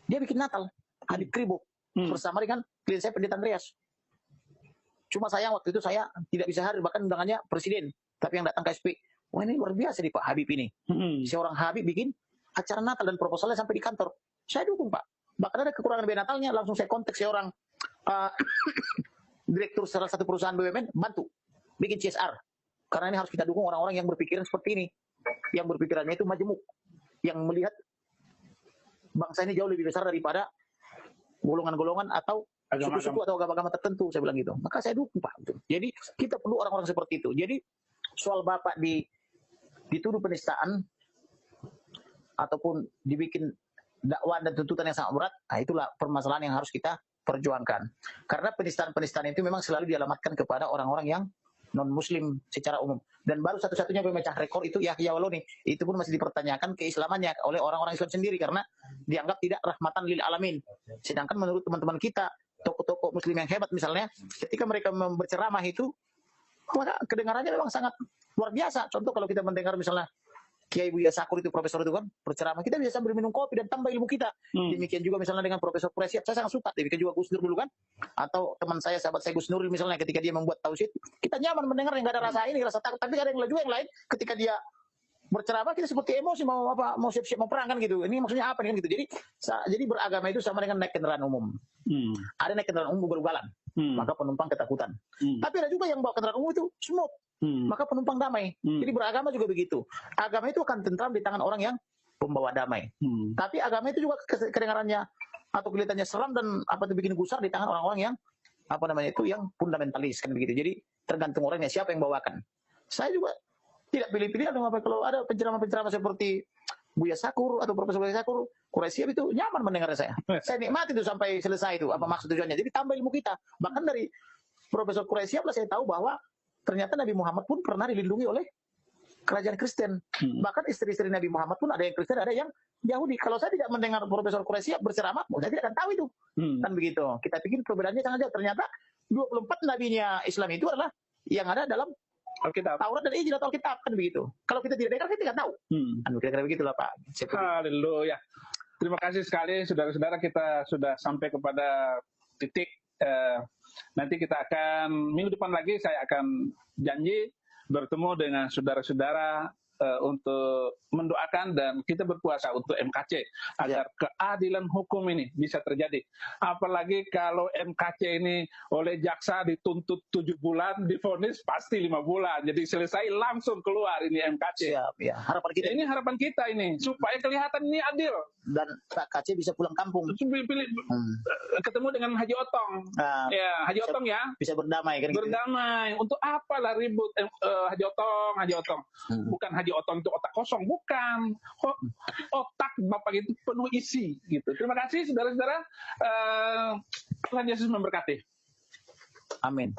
Dia bikin Natal, Habib Kribo, bersama dengan klien saya Pendeta Andreas. Cuma sayang waktu itu saya tidak bisa hadir, bahkan undangannya presiden. Tapi yang datang KSP, wah ini luar biasa nih Pak Habib ini. Seorang Habib bikin acara Natal dan proposalnya sampai di kantor. Saya dukung Pak. Bahkan ada kekurangan biaya Natalnya, langsung saya kontak seorang direktur salah satu perusahaan BUMN, bantu bikin CSR. Karena ini harus kita dukung orang-orang yang berpikiran seperti ini. Yang berpikirannya itu majemuk. Yang melihat bangsa ini jauh lebih besar daripada golongan-golongan atau suku-suku atau agama-agama tertentu, saya bilang gitu. Maka saya dukung Pak. Jadi kita perlu orang-orang seperti itu. Jadi soal Bapak dituduh penistaan ataupun dibikin dakwaan dan tuntutan yang sangat berat, nah itulah permasalahan yang harus kita perjuangkan. Karena penistaan-penistaan itu memang selalu dialamatkan kepada orang-orang yang non-muslim secara umum. Dan baru satu-satunya pemecah rekor itu Yahya Waloni. Itu pun masih dipertanyakan keislamannya oleh orang-orang Islam sendiri karena dianggap tidak rahmatan lil alamin. Sedangkan menurut teman-teman kita, tokoh-tokoh muslim yang hebat misalnya, ketika mereka berceramah itu, maka kedengarannya memang sangat luar biasa. Contoh kalau kita mendengar misalnya Kiai Buya Sakur itu profesor itu kan berceramah, kita bisa sambil minum kopi dan tambah ilmu kita. Demikian juga misalnya dengan Profesor Presiat, saya sangat suka. Demikian juga Gus Nur dulu kan, atau teman saya, sahabat saya Gus Nuril misalnya, ketika dia membuat tauhid, kita nyaman mendengar, nggak ada rasa ini, rasa takut. Tapi ada yang juga yang lain, ketika dia berceramah kita seperti emosi, mau apa, mau siap-siap mau perang kan gitu. Ini maksudnya apa nih kan gitu. Jadi beragama itu sama dengan naik kendaraan umum. Ada naik kendaraan umum ugal-ugalan, maka penumpang ketakutan. Tapi ada juga yang bawa kendaraan umum itu smooth, maka penumpang damai. Jadi beragama juga begitu. Agama itu akan tentram di tangan orang yang pembawa damai. Tapi agama itu juga kedengarannya atau kelihatannya seram dan apa itu bikin gusar di tangan orang-orang yang apa namanya itu yang fundamentalis kan begitu. Jadi tergantung orangnya siapa yang bawakan. Saya juga tidak pilih-pilih kalau ada penceramah-penceramah seperti Buya Sakur atau Profesor Buya Sakur, Quraisy itu nyaman mendengar saya. Saya nikmati itu sampai selesai itu apa maksud tujuannya. Jadi tambah ilmu kita. Bahkan dari Profesor Quraisy saya tahu bahwa ternyata Nabi Muhammad pun pernah dilindungi oleh kerajaan Kristen. Bahkan istri-istri Nabi Muhammad pun ada yang Kristen, ada yang Yahudi. Kalau saya tidak mendengar Profesor Quraisy berceramah, saya tidak akan tahu itu. Kan begitu. Kita pikir perbedaannya sangat jauh. Ternyata 24 nabinya Islam itu adalah yang ada dalam Alkitab, Taurat dan Injil atau Alkitab kan begitu. Kalau kita tidak dengar kita tidak tahu. Kira-kira begitulah Pak. Haleluya. Terima kasih sekali saudara-saudara, kita sudah sampai kepada titik. Nanti kita akan minggu depan lagi saya akan janji bertemu dengan saudara-saudara untuk mendoakan dan kita berpuasa untuk MKC agar keadilan hukum ini bisa terjadi. Apalagi kalau MKC ini oleh jaksa dituntut 7 bulan, divonis pasti 5 bulan. Jadi selesai langsung keluar ini MKC. Siap, ya. Harapan kita. Ini harapan kita ini supaya kelihatan ini adil Dan Pak KC bisa pulang kampung. Ketemu dengan Haji Otong. Ya, Haji Otong ya. Bisa berdamai kan gitu. Berdamai. Untuk apalah ribut Haji Otong. Bukan Haji Otong itu otak kosong, bukan. Otak Bapak itu penuh isi gitu. Terima kasih saudara-saudara. Tuhan Yesus memberkati. Amin.